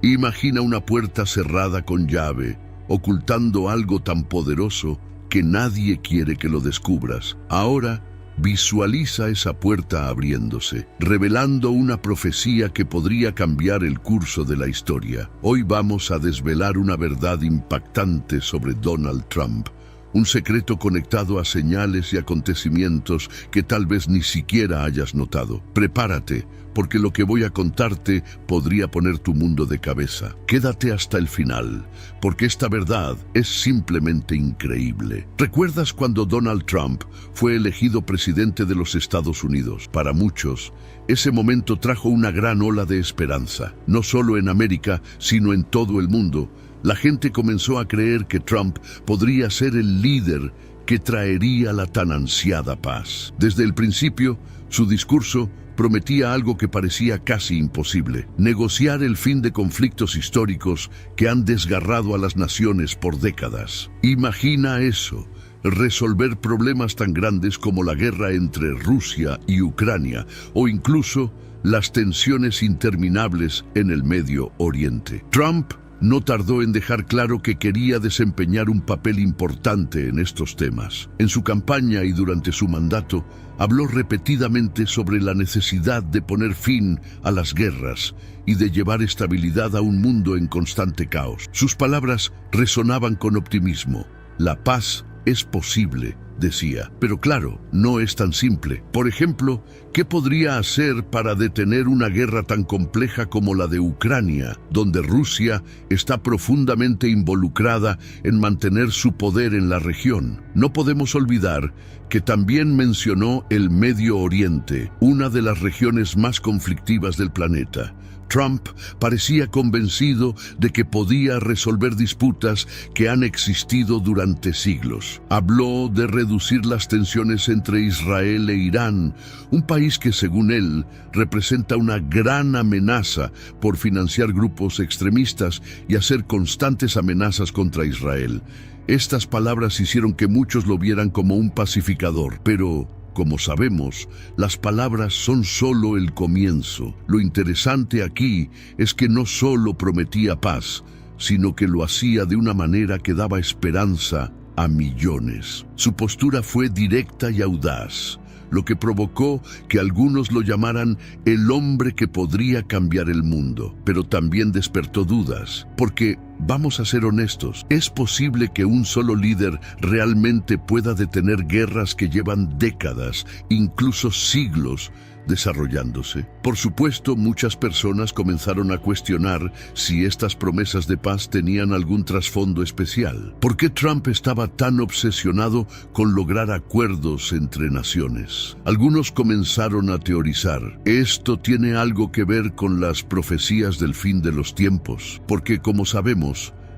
Imagina una puerta cerrada con llave, ocultando algo tan poderoso que nadie quiere que lo descubras. Ahora, visualiza esa puerta abriéndose, revelando una profecía que podría cambiar el curso de la historia. Hoy vamos a desvelar una verdad impactante sobre Donald Trump, un secreto conectado a señales y acontecimientos que tal vez ni siquiera hayas notado. Prepárate, porque lo que voy a contarte podría poner tu mundo de cabeza. Quédate hasta el final, porque esta verdad es simplemente increíble. ¿Recuerdas cuando Donald Trump fue elegido presidente de los Estados Unidos? Para muchos, ese momento trajo una gran ola de esperanza, no solo en América, sino en todo el mundo. La gente comenzó a creer que Trump podría ser el líder que traería la tan ansiada paz. Desde el principio, su discurso prometía algo que parecía casi imposible: negociar el fin de conflictos históricos que han desgarrado a las naciones por décadas. Imagina eso: resolver problemas tan grandes como la guerra entre Rusia y Ucrania, o incluso las tensiones interminables en el Medio Oriente. Trump no tardó en dejar claro que quería desempeñar un papel importante en estos temas. En su campaña y durante su mandato, habló repetidamente sobre la necesidad de poner fin a las guerras y de llevar estabilidad a un mundo en constante caos. Sus palabras resonaban con optimismo. La paz es posible, decía, pero claro, no es tan simple. Por ejemplo, ¿qué podría hacer para detener una guerra tan compleja como la de Ucrania, donde Rusia está profundamente involucrada en mantener su poder en la región? No podemos olvidar que también mencionó el Medio Oriente, una de las regiones más conflictivas del planeta. Trump parecía convencido de que podía resolver disputas que han existido durante siglos. Habló de reducir las tensiones entre Israel e Irán, un país que, según él, representa una gran amenaza por financiar grupos extremistas y hacer constantes amenazas contra Israel. Estas palabras hicieron que muchos lo vieran como un pacificador, pero como sabemos, las palabras son solo el comienzo. Lo interesante aquí es que no solo prometía paz, sino que lo hacía de una manera que daba esperanza a millones. Su postura fue directa y audaz, lo que provocó que algunos lo llamaran el hombre que podría cambiar el mundo. Pero también despertó dudas, porque, vamos a ser honestos, ¿es posible que un solo líder realmente pueda detener guerras que llevan décadas, incluso siglos, desarrollándose? Por supuesto, muchas personas comenzaron a cuestionar si estas promesas de paz tenían algún trasfondo especial. ¿Por qué Trump estaba tan obsesionado con lograr acuerdos entre naciones? Algunos comenzaron a teorizar: esto tiene algo que ver con las profecías del fin de los tiempos, porque, como sabemos,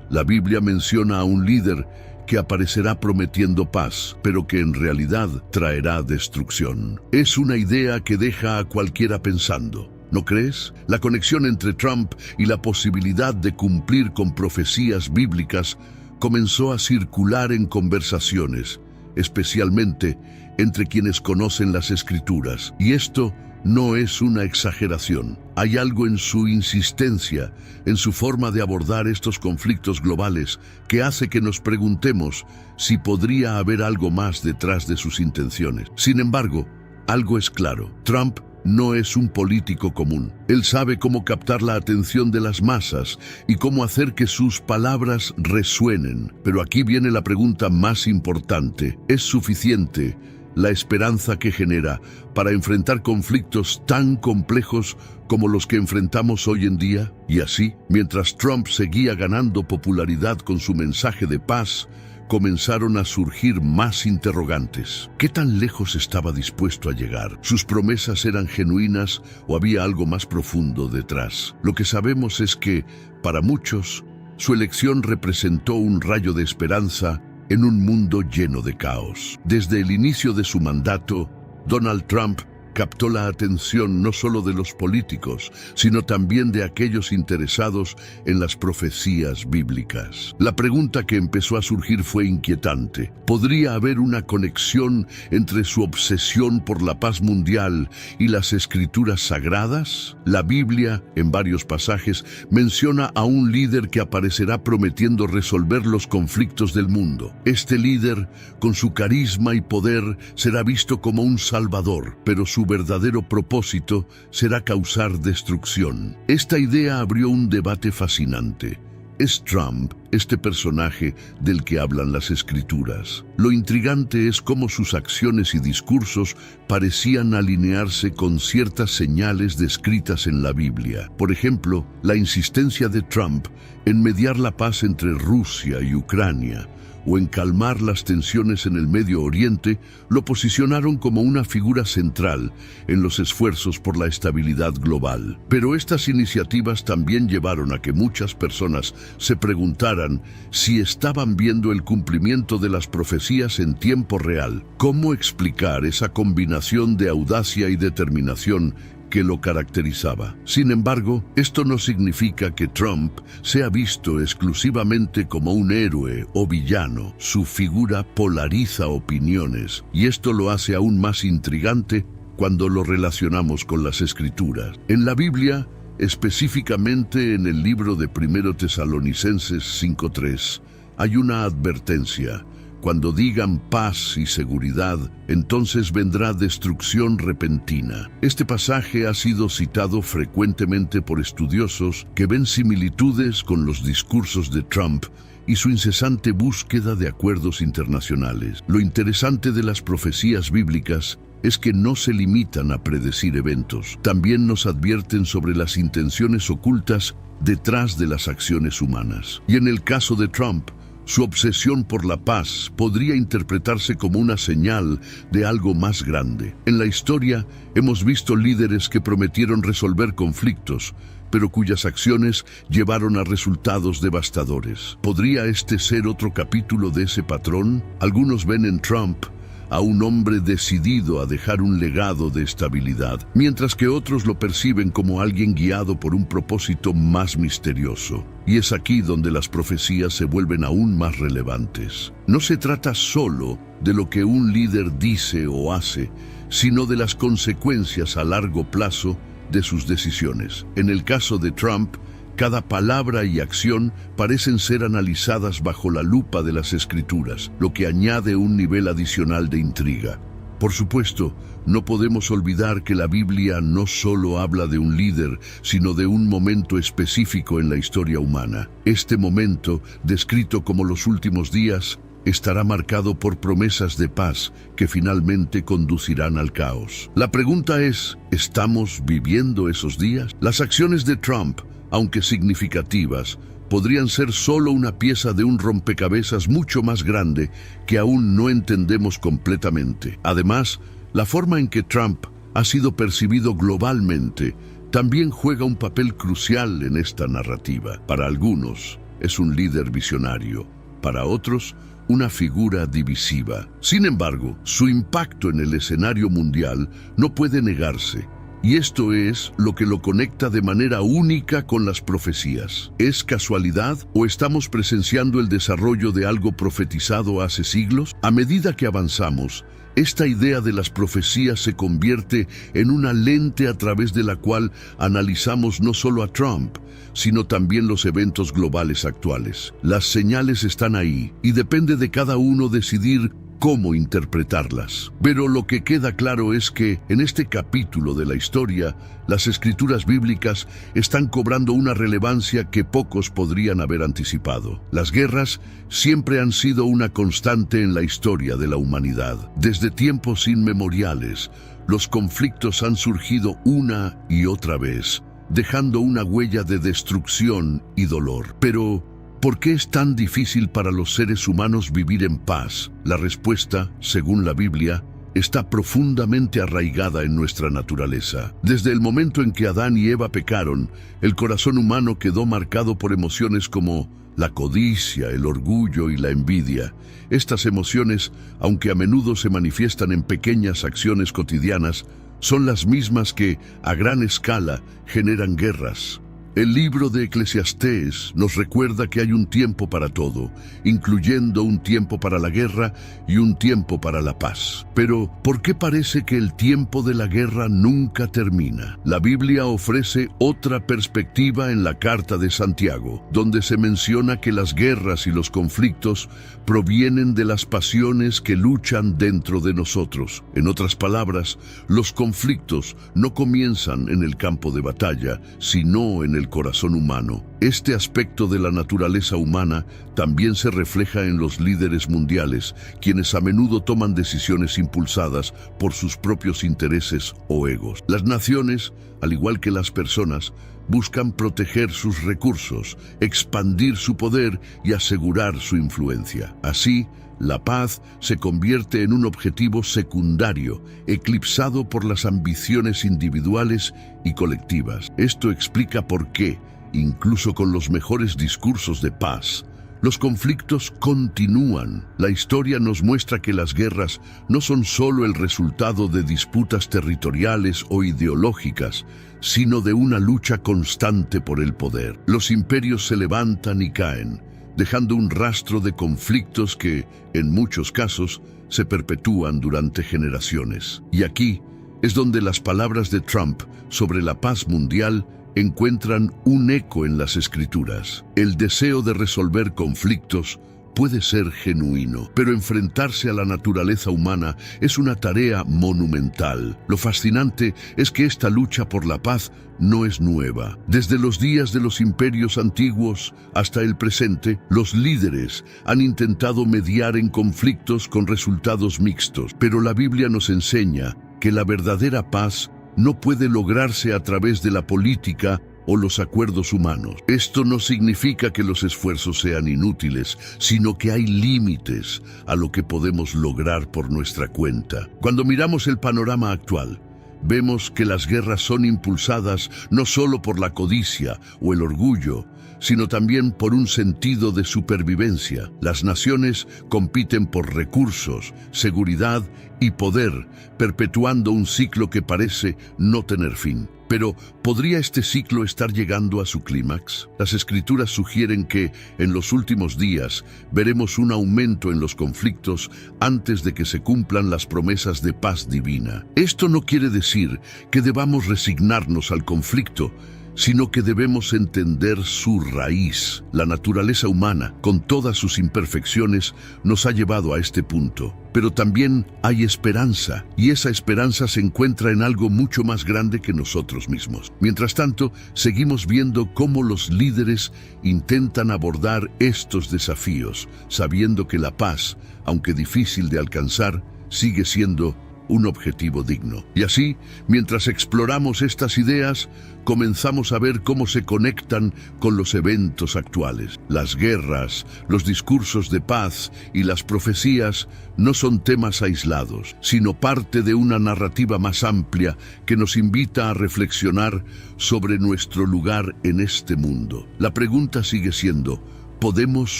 la Biblia menciona a un líder que aparecerá prometiendo paz, pero que en realidad traerá destrucción. Es una idea que deja a cualquiera pensando, ¿no crees? La conexión entre Trump y la posibilidad de cumplir con profecías bíblicas comenzó a circular en conversaciones, especialmente entre quienes conocen las Escrituras. Y esto no es una exageración. Hay algo en su insistencia, en su forma de abordar estos conflictos globales, que hace que nos preguntemos si podría haber algo más detrás de sus intenciones. Sin embargo, algo es claro: Trump no es un político común. Él sabe cómo captar la atención de las masas y cómo hacer que sus palabras resuenen. Pero aquí viene la pregunta más importante: ¿es suficiente la esperanza que genera para enfrentar conflictos tan complejos como los que enfrentamos hoy en día? Y así, mientras Trump seguía ganando popularidad con su mensaje de paz, comenzaron a surgir más interrogantes. ¿Qué tan lejos estaba dispuesto a llegar? ¿Sus promesas eran genuinas o había algo más profundo detrás? Lo que sabemos es que, para muchos, su elección representó un rayo de esperanza en un mundo lleno de caos. Desde el inicio de su mandato, Donald Trump captó la atención no solo de los políticos, sino también de aquellos interesados en las profecías bíblicas. La pregunta que empezó a surgir fue inquietante. ¿Podría haber una conexión entre su obsesión por la paz mundial y las escrituras sagradas? La Biblia, en varios pasajes, menciona a un líder que aparecerá prometiendo resolver los conflictos del mundo. Este líder, con su carisma y poder, será visto como un salvador, pero su verdadero propósito será causar destrucción. Esta idea abrió un debate fascinante. ¿Es Trump este personaje del que hablan las escrituras? Lo intrigante es cómo sus acciones y discursos parecían alinearse con ciertas señales descritas en la Biblia. Por ejemplo, la insistencia de Trump en mediar la paz entre Rusia y Ucrania, o en calmar las tensiones en el Medio Oriente, lo posicionaron como una figura central en los esfuerzos por la estabilidad global. Pero estas iniciativas también llevaron a que muchas personas se preguntaran si estaban viendo el cumplimiento de las profecías en tiempo real. ¿Cómo explicar esa combinación de audacia y determinación que lo caracterizaba? Sin embargo, esto no significa que Trump sea visto exclusivamente como un héroe o villano. Su figura polariza opiniones, y esto lo hace aún más intrigante cuando lo relacionamos con las Escrituras. En la Biblia, específicamente en el libro de 1 Tesalonicenses 5:3, hay una advertencia. Cuando digan paz y seguridad, entonces vendrá destrucción repentina. Este pasaje ha sido citado frecuentemente por estudiosos que ven similitudes con los discursos de Trump y su incesante búsqueda de acuerdos internacionales. Lo interesante de las profecías bíblicas es que no se limitan a predecir eventos. También nos advierten sobre las intenciones ocultas detrás de las acciones humanas. Y en el caso de Trump, su obsesión por la paz podría interpretarse como una señal de algo más grande. En la historia hemos visto líderes que prometieron resolver conflictos, pero cuyas acciones llevaron a resultados devastadores. ¿Podría este ser otro capítulo de ese patrón? Algunos ven en Trump a un hombre decidido a dejar un legado de estabilidad, mientras que otros lo perciben como alguien guiado por un propósito más misterioso. Y es aquí donde las profecías se vuelven aún más relevantes. No se trata solo de lo que un líder dice o hace, sino de las consecuencias a largo plazo de sus decisiones. En el caso de Trump, cada palabra y acción parecen ser analizadas bajo la lupa de las Escrituras, lo que añade un nivel adicional de intriga. Por supuesto, no podemos olvidar que la Biblia no solo habla de un líder, sino de un momento específico en la historia humana. Este momento, descrito como los últimos días, estará marcado por promesas de paz que finalmente conducirán al caos. La pregunta es, ¿estamos viviendo esos días? Las acciones de Trump, aunque significativas, podrían ser solo una pieza de un rompecabezas mucho más grande que aún no entendemos completamente. Además, la forma en que Trump ha sido percibido globalmente también juega un papel crucial en esta narrativa. Para algunos, es un líder visionario. Para otros, una figura divisiva. Sin embargo, su impacto en el escenario mundial no puede negarse. Y esto es lo que lo conecta de manera única con las profecías. ¿Es casualidad o estamos presenciando el desarrollo de algo profetizado hace siglos? A medida que avanzamos, esta idea de las profecías se convierte en una lente a través de la cual analizamos no solo a Trump, sino también los eventos globales actuales. Las señales están ahí y depende de cada uno decidir cómo interpretarlas. Pero lo que queda claro es que, en este capítulo de la historia, las escrituras bíblicas están cobrando una relevancia que pocos podrían haber anticipado. Las guerras siempre han sido una constante en la historia de la humanidad. Desde tiempos inmemoriales, los conflictos han surgido una y otra vez, dejando una huella de destrucción y dolor. Pero, ¿por qué es tan difícil para los seres humanos vivir en paz? La respuesta, según la Biblia, está profundamente arraigada en nuestra naturaleza. Desde el momento en que Adán y Eva pecaron, el corazón humano quedó marcado por emociones como la codicia, el orgullo y la envidia. Estas emociones, aunque a menudo se manifiestan en pequeñas acciones cotidianas, son las mismas que, a gran escala, generan guerras. El libro de Eclesiastés nos recuerda que hay un tiempo para todo, incluyendo un tiempo para la guerra y un tiempo para la paz. Pero, ¿por qué parece que el tiempo de la guerra nunca termina? La Biblia ofrece otra perspectiva en la Carta de Santiago, donde se menciona que las guerras y los conflictos provienen de las pasiones que luchan dentro de nosotros. En otras palabras, los conflictos no comienzan en el campo de batalla, sino en el corazón humano. Este aspecto de la naturaleza humana también se refleja en los líderes mundiales, quienes a menudo toman decisiones impulsadas por sus propios intereses o egos. Las naciones, al igual que las personas, buscan proteger sus recursos, expandir su poder y asegurar su influencia. Así, la paz se convierte en un objetivo secundario, eclipsado por las ambiciones individuales y colectivas. Esto explica por qué, incluso con los mejores discursos de paz, los conflictos continúan. La historia nos muestra que las guerras no son solo el resultado de disputas territoriales o ideológicas, sino de una lucha constante por el poder. Los imperios se levantan y caen, dejando un rastro de conflictos que, en muchos casos, se perpetúan durante generaciones. Y aquí es donde las palabras de Trump sobre la paz mundial encuentran un eco en las Escrituras. El deseo de resolver conflictos puede ser genuino, pero enfrentarse a la naturaleza humana es una tarea monumental. Lo fascinante es que esta lucha por la paz no es nueva. Desde los días de los imperios antiguos hasta el presente, los líderes han intentado mediar en conflictos con resultados mixtos, pero la Biblia nos enseña que la verdadera paz no puede lograrse a través de la política o los acuerdos humanos. Esto no significa que los esfuerzos sean inútiles, sino que hay límites a lo que podemos lograr por nuestra cuenta. Cuando miramos el panorama actual, vemos que las guerras son impulsadas no solo por la codicia o el orgullo, sino también por un sentido de supervivencia. Las naciones compiten por recursos, seguridad y poder, perpetuando un ciclo que parece no tener fin. Pero, ¿podría este ciclo estar llegando a su clímax? Las Escrituras sugieren que, en los últimos días, veremos un aumento en los conflictos antes de que se cumplan las promesas de paz divina. Esto no quiere decir que debamos resignarnos al conflicto, sino que debemos entender su raíz. La naturaleza humana, con todas sus imperfecciones, nos ha llevado a este punto. Pero también hay esperanza, y esa esperanza se encuentra en algo mucho más grande que nosotros mismos. Mientras tanto, seguimos viendo cómo los líderes intentan abordar estos desafíos, sabiendo que la paz, aunque difícil de alcanzar, sigue siendo un objetivo digno. Y así, mientras exploramos estas ideas, comenzamos a ver cómo se conectan con los eventos actuales. Las guerras, los discursos de paz y las profecías no son temas aislados, sino parte de una narrativa más amplia que nos invita a reflexionar sobre nuestro lugar en este mundo. La pregunta sigue siendo: ¿podemos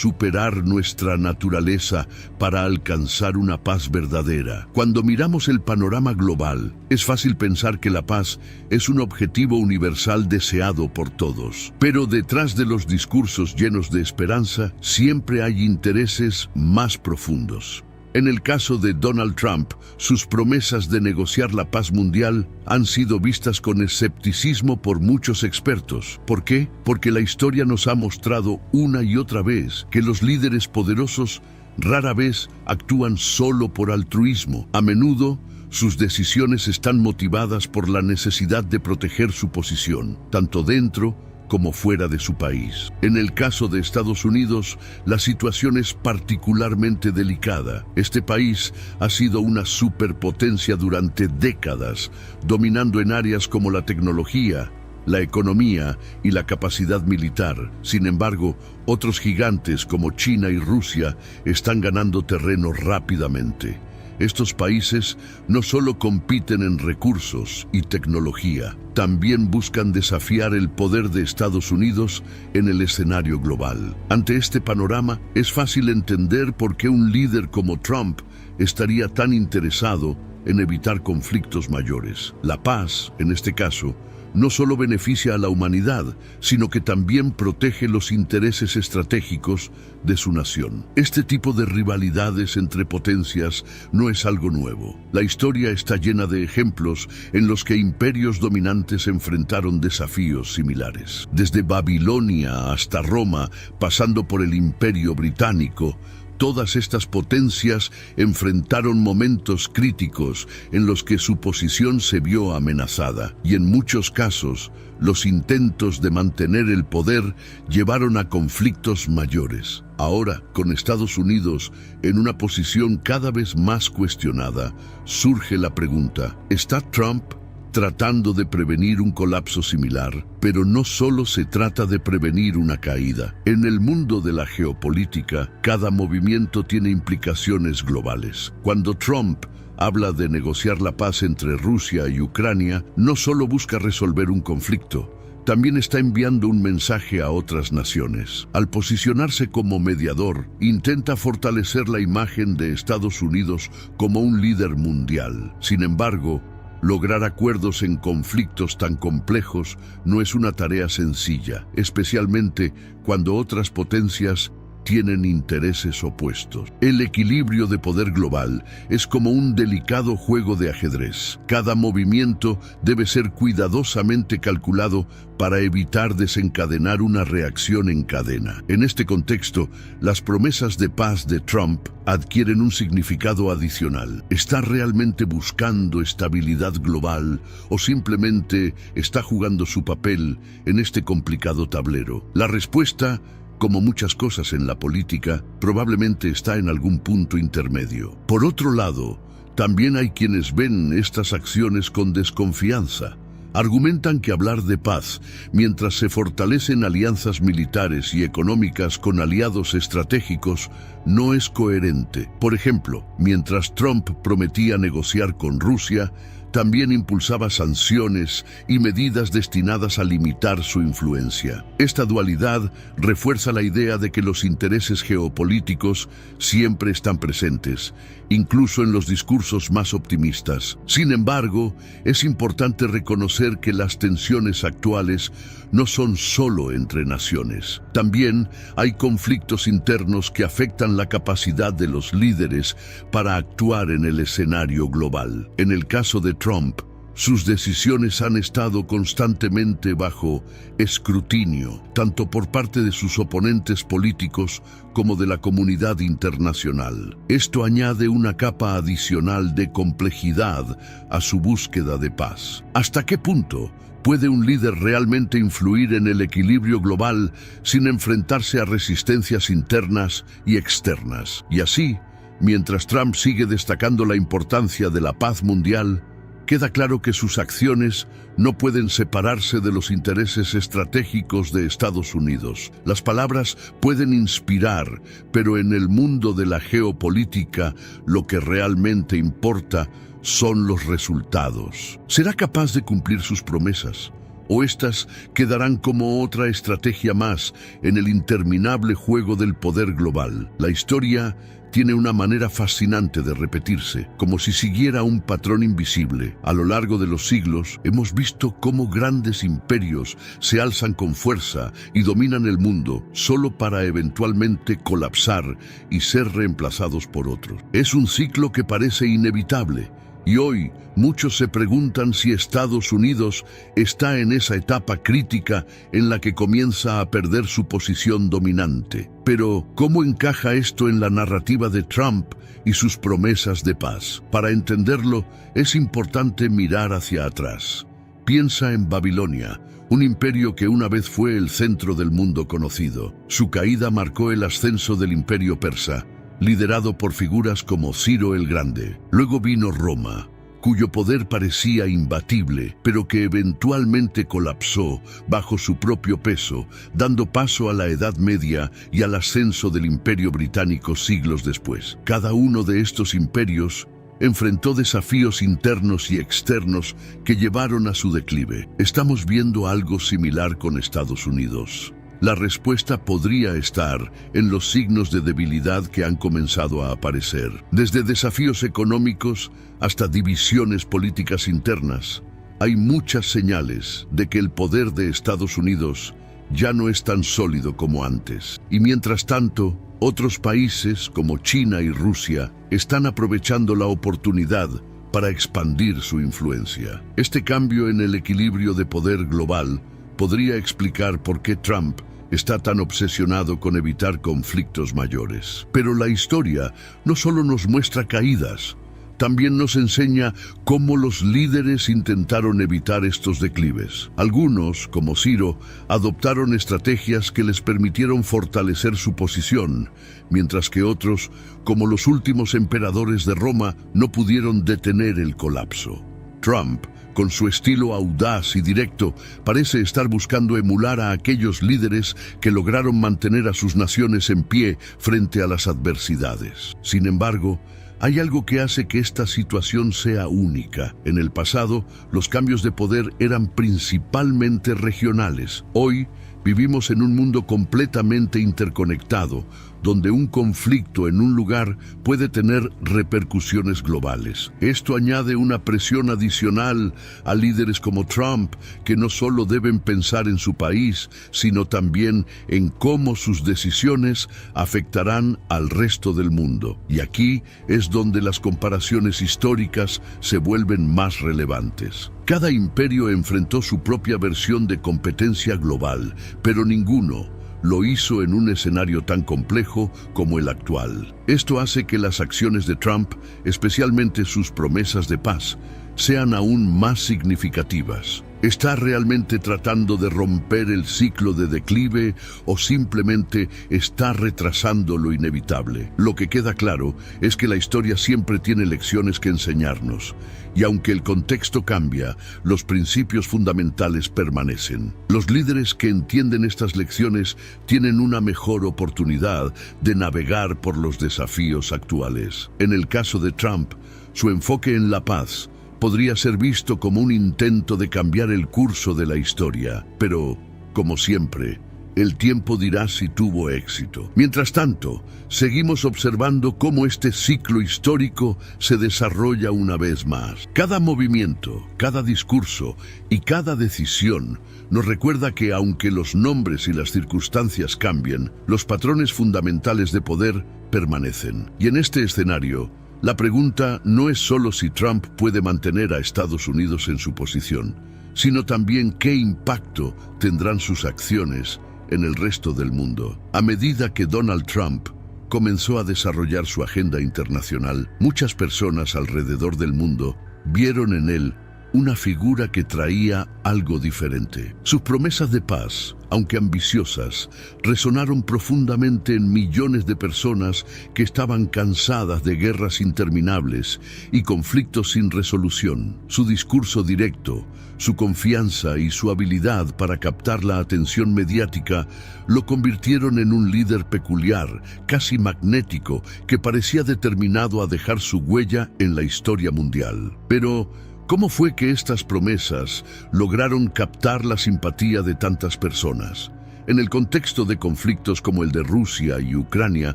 superar nuestra naturaleza para alcanzar una paz verdadera? Cuando miramos el panorama global, es fácil pensar que la paz es un objetivo universal deseado por todos. Pero detrás de los discursos llenos de esperanza, siempre hay intereses más profundos. En el caso de Donald Trump, sus promesas de negociar la paz mundial han sido vistas con escepticismo por muchos expertos. ¿Por qué? Porque la historia nos ha mostrado una y otra vez que los líderes poderosos rara vez actúan solo por altruismo. A menudo, sus decisiones están motivadas por la necesidad de proteger su posición, tanto dentro como fuera de su país. En el caso de Estados Unidos, la situación es particularmente delicada. Este país ha sido una superpotencia durante décadas, dominando en áreas como la tecnología, la economía y la capacidad militar. Sin embargo, otros gigantes como China y Rusia están ganando terreno rápidamente. Estos países no solo compiten en recursos y tecnología, también buscan desafiar el poder de Estados Unidos en el escenario global. Ante este panorama, es fácil entender por qué un líder como Trump estaría tan interesado en evitar conflictos mayores. La paz, en este caso, no solo beneficia a la humanidad, sino que también protege los intereses estratégicos de su nación. Este tipo de rivalidades entre potencias no es algo nuevo. La historia está llena de ejemplos en los que imperios dominantes enfrentaron desafíos similares. Desde Babilonia hasta Roma, pasando por el Imperio Británico, todas estas potencias enfrentaron momentos críticos en los que su posición se vio amenazada, y en muchos casos, los intentos de mantener el poder llevaron a conflictos mayores. Ahora, con Estados Unidos en una posición cada vez más cuestionada, surge la pregunta: ¿está Trump tratando de prevenir un colapso similar? Pero no solo se trata de prevenir una caída. En el mundo de la geopolítica, cada movimiento tiene implicaciones globales. Cuando Trump habla de negociar la paz entre Rusia y Ucrania, no solo busca resolver un conflicto, también está enviando un mensaje a otras naciones. Al posicionarse como mediador, intenta fortalecer la imagen de Estados Unidos como un líder mundial. Sin embargo, lograr acuerdos en conflictos tan complejos no es una tarea sencilla, especialmente cuando otras potencias tienen intereses opuestos. El equilibrio de poder global es como un delicado juego de ajedrez. Cada movimiento debe ser cuidadosamente calculado para evitar desencadenar una reacción en cadena. En este contexto, las promesas de paz de Trump adquieren un significado adicional. ¿Está realmente buscando estabilidad global o simplemente está jugando su papel en este complicado tablero? La respuesta, como muchas cosas en la política, probablemente está en algún punto intermedio. Por otro lado, también hay quienes ven estas acciones con desconfianza. Argumentan que hablar de paz, mientras se fortalecen alianzas militares y económicas con aliados estratégicos, no es coherente. Por ejemplo, mientras Trump prometía negociar con Rusia, también impulsaba sanciones y medidas destinadas a limitar su influencia. Esta dualidad refuerza la idea de que los intereses geopolíticos siempre están presentes, incluso en los discursos más optimistas. Sin embargo, es importante reconocer que las tensiones actuales no son solo entre naciones. También hay conflictos internos que afectan la capacidad de los líderes para actuar en el escenario global. En el caso de Trump, sus decisiones han estado constantemente bajo escrutinio, tanto por parte de sus oponentes políticos como de la comunidad internacional. Esto añade una capa adicional de complejidad a su búsqueda de paz. ¿Hasta qué punto puede un líder realmente influir en el equilibrio global sin enfrentarse a resistencias internas y externas? Y así, mientras Trump sigue destacando la importancia de la paz mundial, queda claro que sus acciones no pueden separarse de los intereses estratégicos de Estados Unidos. Las palabras pueden inspirar, pero en el mundo de la geopolítica lo que realmente importa son los resultados. ¿Será capaz de cumplir sus promesas? ¿O estas quedarán como otra estrategia más en el interminable juego del poder global? La historia tiene una manera fascinante de repetirse, como si siguiera un patrón invisible. A lo largo de los siglos, hemos visto cómo grandes imperios se alzan con fuerza y dominan el mundo, solo para eventualmente colapsar y ser reemplazados por otros. Es un ciclo que parece inevitable, y hoy muchos se preguntan si Estados Unidos está en esa etapa crítica en la que comienza a perder su posición dominante. Pero, ¿cómo encaja esto en la narrativa de Trump y sus promesas de paz? Para entenderlo, es importante mirar hacia atrás. Piensa en Babilonia, un imperio que una vez fue el centro del mundo conocido. Su caída marcó el ascenso del imperio persa, liderado por figuras como Ciro el Grande. Luego vino Roma, cuyo poder parecía imbatible, pero que eventualmente colapsó bajo su propio peso, dando paso a la Edad Media y al ascenso del Imperio Británico siglos después. Cada uno de estos imperios enfrentó desafíos internos y externos que llevaron a su declive. Estamos viendo algo similar con Estados Unidos. La respuesta podría estar en los signos de debilidad que han comenzado a aparecer. Desde desafíos económicos hasta divisiones políticas internas, hay muchas señales de que el poder de Estados Unidos ya no es tan sólido como antes. Y mientras tanto, otros países como China y Rusia están aprovechando la oportunidad para expandir su influencia. Este cambio en el equilibrio de poder global podría explicar por qué Trump está tan obsesionado con evitar conflictos mayores. Pero la historia no solo nos muestra caídas, también nos enseña cómo los líderes intentaron evitar estos declives. Algunos, como Ciro, adoptaron estrategias que les permitieron fortalecer su posición, mientras que otros, como los últimos emperadores de Roma, no pudieron detener el colapso. Trump, con su estilo audaz y directo, parece estar buscando emular a aquellos líderes que lograron mantener a sus naciones en pie frente a las adversidades. Sin embargo, hay algo que hace que esta situación sea única. En el pasado, los cambios de poder eran principalmente regionales. Hoy, vivimos en un mundo completamente interconectado, donde un conflicto en un lugar puede tener repercusiones globales. Esto añade una presión adicional a líderes como Trump, que no solo deben pensar en su país, sino también en cómo sus decisiones afectarán al resto del mundo. Y aquí es donde las comparaciones históricas se vuelven más relevantes. Cada imperio enfrentó su propia versión de competencia global, pero ninguno lo hizo en un escenario tan complejo como el actual. Esto hace que las acciones de Trump, especialmente sus promesas de paz, sean aún más significativas. ¿Está realmente tratando de romper el ciclo de declive o simplemente está retrasando lo inevitable? Lo que queda claro es que la historia siempre tiene lecciones que enseñarnos, y aunque el contexto cambia, los principios fundamentales permanecen. Los líderes que entienden estas lecciones tienen una mejor oportunidad de navegar por los desafíos actuales. En el caso de Trump, su enfoque en la paz podría ser visto como un intento de cambiar el curso de la historia, pero, como siempre, el tiempo dirá si tuvo éxito. Mientras tanto, seguimos observando cómo este ciclo histórico se desarrolla una vez más. Cada movimiento, cada discurso y cada decisión nos recuerda que aunque los nombres y las circunstancias cambien, los patrones fundamentales de poder permanecen. Y en este escenario, la pregunta no es solo si Trump puede mantener a Estados Unidos en su posición, sino también qué impacto tendrán sus acciones en el resto del mundo. A medida que Donald Trump comenzó a desarrollar su agenda internacional, muchas personas alrededor del mundo vieron en él una figura que traía algo diferente. Sus promesas de paz, aunque ambiciosas, resonaron profundamente en millones de personas que estaban cansadas de guerras interminables y conflictos sin resolución. Su discurso directo, su confianza y su habilidad para captar la atención mediática lo convirtieron en un líder peculiar, casi magnético, que parecía determinado a dejar su huella en la historia mundial. Pero ¿cómo fue que estas promesas lograron captar la simpatía de tantas personas? En el contexto de conflictos como el de Rusia y Ucrania,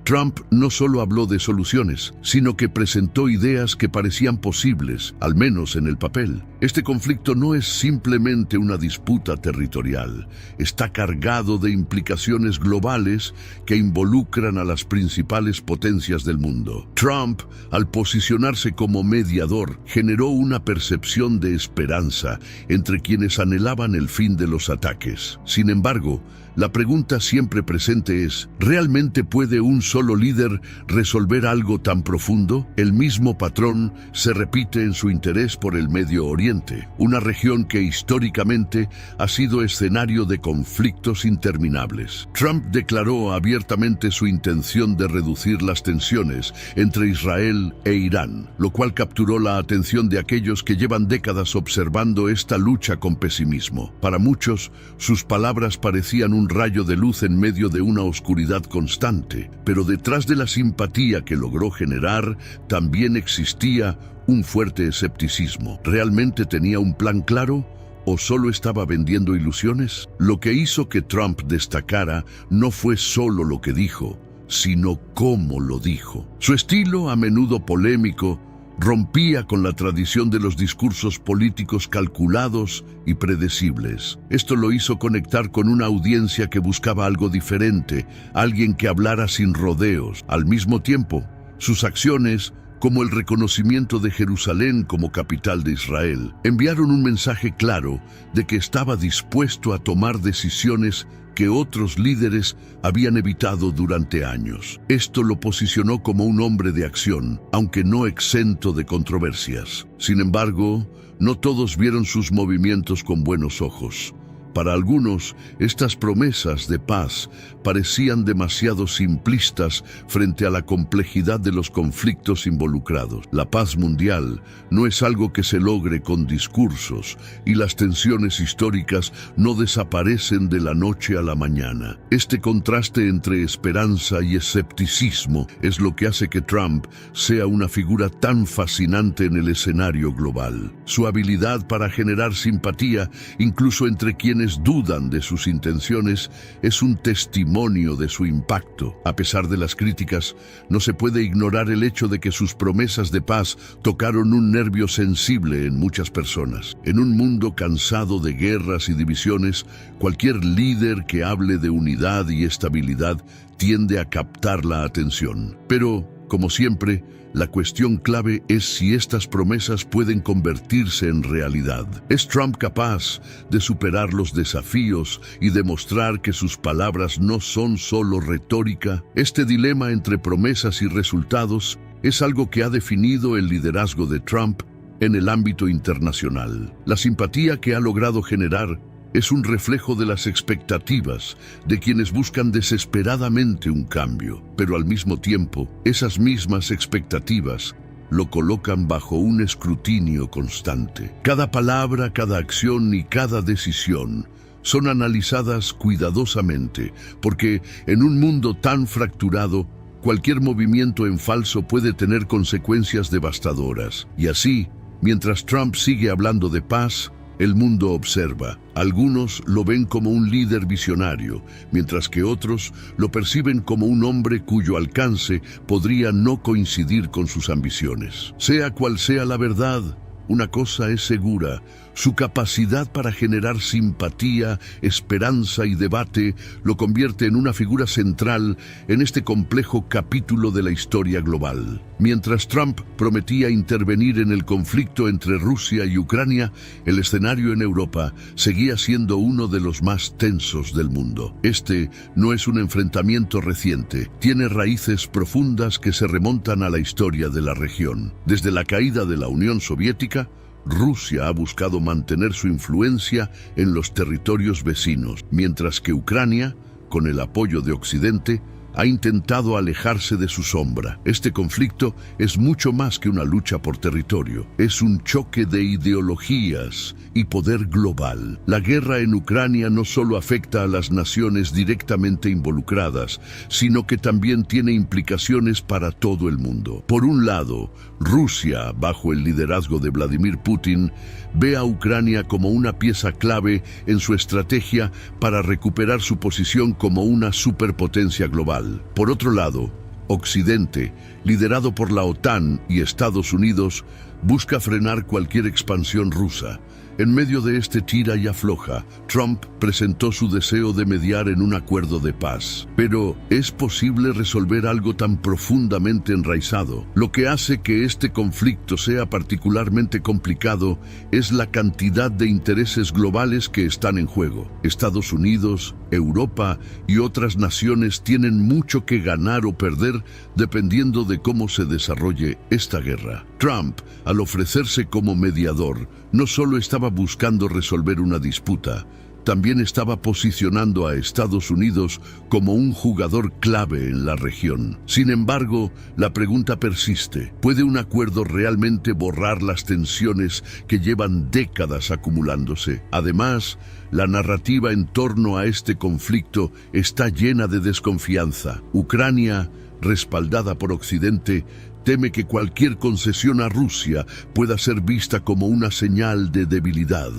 Trump no solo habló de soluciones, sino que presentó ideas que parecían posibles, al menos en el papel. Este conflicto no es simplemente una disputa territorial, está cargado de implicaciones globales que involucran a las principales potencias del mundo. Trump, al posicionarse como mediador, generó una percepción de esperanza entre quienes anhelaban el fin de los ataques. Sin embargo, la pregunta siempre presente es, ¿realmente puede un solo líder resolver algo tan profundo? El mismo patrón se repite en su interés por el Medio Oriente, una región que históricamente ha sido escenario de conflictos interminables. Trump declaró abiertamente su intención de reducir las tensiones entre Israel e Irán, lo cual capturó la atención de aquellos que llevan décadas observando esta lucha con pesimismo. Para muchos, sus palabras parecían un rayo de luz en medio de una oscuridad constante, pero detrás de la simpatía que logró generar, también existía un fuerte escepticismo. ¿Realmente tenía un plan claro? ¿O solo estaba vendiendo ilusiones? Lo que hizo que Trump destacara no fue solo lo que dijo, sino cómo lo dijo. Su estilo, a menudo polémico, rompía con la tradición de los discursos políticos calculados y predecibles. Esto lo hizo conectar con una audiencia que buscaba algo diferente, alguien que hablara sin rodeos. Al mismo tiempo, sus acciones, como el reconocimiento de Jerusalén como capital de Israel, enviaron un mensaje claro de que estaba dispuesto a tomar decisiones que otros líderes habían evitado durante años. Esto lo posicionó como un hombre de acción, aunque no exento de controversias. Sin embargo, no todos vieron sus movimientos con buenos ojos. Para algunos, estas promesas de paz parecían demasiado simplistas frente a la complejidad de los conflictos involucrados. La paz mundial no es algo que se logre con discursos, y las tensiones históricas no desaparecen de la noche a la mañana. Este contraste entre esperanza y escepticismo es lo que hace que Trump sea una figura tan fascinante en el escenario global. Su habilidad para generar simpatía, incluso entre quienes dudan de sus intenciones, es un testimonio de su impacto. A pesar de las críticas, no se puede ignorar el hecho de que sus promesas de paz tocaron un nervio sensible en muchas personas. En un mundo cansado de guerras y divisiones, cualquier líder que hable de unidad y estabilidad tiende a captar la atención. Pero, como siempre, la cuestión clave es si estas promesas pueden convertirse en realidad. ¿Es Trump capaz de superar los desafíos y demostrar que sus palabras no son solo retórica? Este dilema entre promesas y resultados es algo que ha definido el liderazgo de Trump en el ámbito internacional. La simpatía que ha logrado generar es un reflejo de las expectativas de quienes buscan desesperadamente un cambio, pero al mismo tiempo, esas mismas expectativas lo colocan bajo un escrutinio constante. Cada palabra, cada acción y cada decisión son analizadas cuidadosamente, porque en un mundo tan fracturado, cualquier movimiento en falso puede tener consecuencias devastadoras. Y así, mientras Trump sigue hablando de paz, el mundo observa. Algunos lo ven como un líder visionario, mientras que otros lo perciben como un hombre cuyo alcance podría no coincidir con sus ambiciones. Sea cual sea la verdad, una cosa es segura: su capacidad para generar simpatía, esperanza y debate lo convierte en una figura central en este complejo capítulo de la historia global. Mientras Trump prometía intervenir en el conflicto entre Rusia y Ucrania, el escenario en Europa seguía siendo uno de los más tensos del mundo. Este no es un enfrentamiento reciente, tiene raíces profundas que se remontan a la historia de la región. Desde la caída de la Unión Soviética, Rusia ha buscado mantener su influencia en los territorios vecinos, mientras que Ucrania, con el apoyo de Occidente, ha intentado alejarse de su sombra. Este conflicto es mucho más que una lucha por territorio. Es un choque de ideologías y poder global. La guerra en Ucrania no solo afecta a las naciones directamente involucradas, sino que también tiene implicaciones para todo el mundo. Por un lado, Rusia, bajo el liderazgo de Vladimir Putin, ve a Ucrania como una pieza clave en su estrategia para recuperar su posición como una superpotencia global. Por otro lado, Occidente, liderado por la OTAN y Estados Unidos, busca frenar cualquier expansión rusa. En medio de este tira y afloja, Trump presentó su deseo de mediar en un acuerdo de paz. Pero, ¿es posible resolver algo tan profundamente enraizado? Lo que hace que este conflicto sea particularmente complicado es la cantidad de intereses globales que están en juego. Estados Unidos, Europa y otras naciones tienen mucho que ganar o perder dependiendo de cómo se desarrolle esta guerra. Trump, al ofrecerse como mediador, no solo estaba buscando resolver una disputa, también estaba posicionando a Estados Unidos como un jugador clave en la región. Sin embargo, la pregunta persiste: ¿puede un acuerdo realmente borrar las tensiones que llevan décadas acumulándose? Además, la narrativa en torno a este conflicto está llena de desconfianza. Ucrania, respaldada por Occidente, teme que cualquier concesión a Rusia pueda ser vista como una señal de debilidad,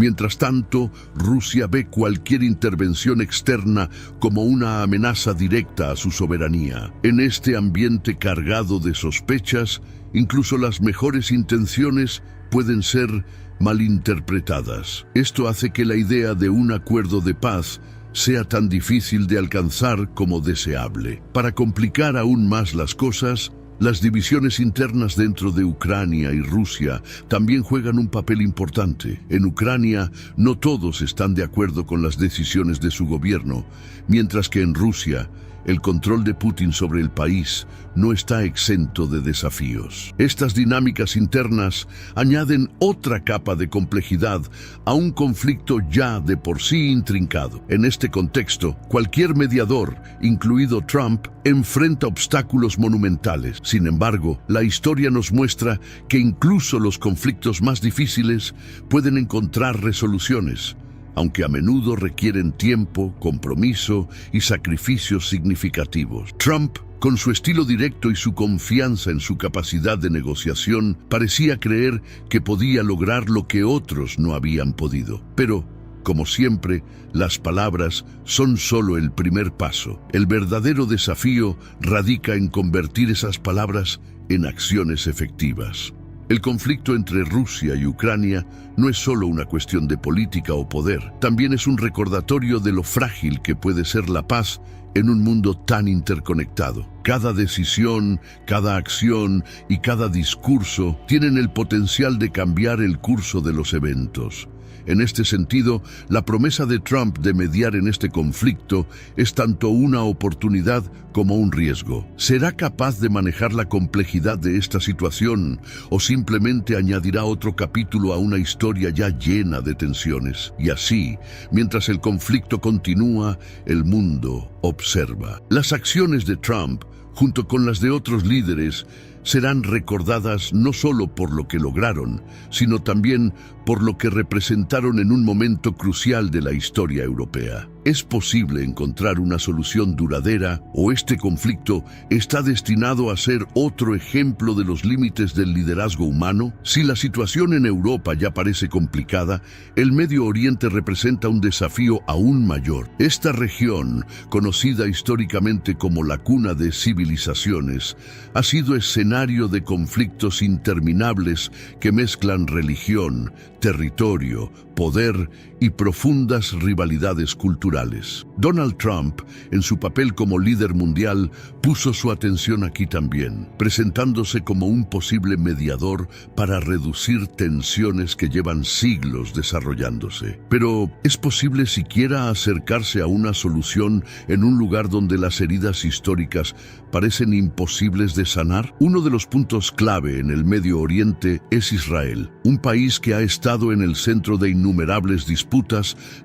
Mientras tanto, Rusia ve cualquier intervención externa como una amenaza directa a su soberanía. En este ambiente cargado de sospechas, incluso las mejores intenciones pueden ser malinterpretadas. Esto hace que la idea de un acuerdo de paz sea tan difícil de alcanzar como deseable. Para complicar aún más las cosas, las divisiones internas dentro de Ucrania y Rusia también juegan un papel importante. En Ucrania, no todos están de acuerdo con las decisiones de su gobierno, mientras que en Rusia, el control de Putin sobre el país no está exento de desafíos. Estas dinámicas internas añaden otra capa de complejidad a un conflicto ya de por sí intrincado. En este contexto, cualquier mediador, incluido Trump, enfrenta obstáculos monumentales. Sin embargo, la historia nos muestra que incluso los conflictos más difíciles pueden encontrar resoluciones, aunque a menudo requieren tiempo, compromiso y sacrificios significativos. Trump, con su estilo directo y su confianza en su capacidad de negociación, parecía creer que podía lograr lo que otros no habían podido. Pero, como siempre, las palabras son solo el primer paso. El verdadero desafío radica en convertir esas palabras en acciones efectivas. El conflicto entre Rusia y Ucrania no es solo una cuestión de política o poder, también es un recordatorio de lo frágil que puede ser la paz en un mundo tan interconectado. Cada decisión, cada acción y cada discurso tienen el potencial de cambiar el curso de los eventos. En este sentido, la promesa de Trump de mediar en este conflicto es tanto una oportunidad como un riesgo. ¿Será capaz de manejar la complejidad de esta situación o simplemente añadirá otro capítulo a una historia ya llena de tensiones? Y así, mientras el conflicto continúa, el mundo observa. Las acciones de Trump, junto con las de otros líderes, serán recordadas no solo por lo que lograron, sino también por lo que representaron en un momento crucial de la historia europea. ¿Es posible encontrar una solución duradera o este conflicto está destinado a ser otro ejemplo de los límites del liderazgo humano? Si la situación en Europa ya parece complicada, el Medio Oriente representa un desafío aún mayor. Esta región, conocida históricamente como la cuna de civilizaciones, ha sido escenario de conflictos interminables que mezclan religión, territorio, poder y profundas rivalidades culturales. Donald Trump, en su papel como líder mundial, puso su atención aquí también, presentándose como un posible mediador para reducir tensiones que llevan siglos desarrollándose. Pero, ¿es posible siquiera acercarse a una solución en un lugar donde las heridas históricas parecen imposibles de sanar? Uno de los puntos clave en el Medio Oriente es Israel, un país que ha estado en el centro de innumerables disputas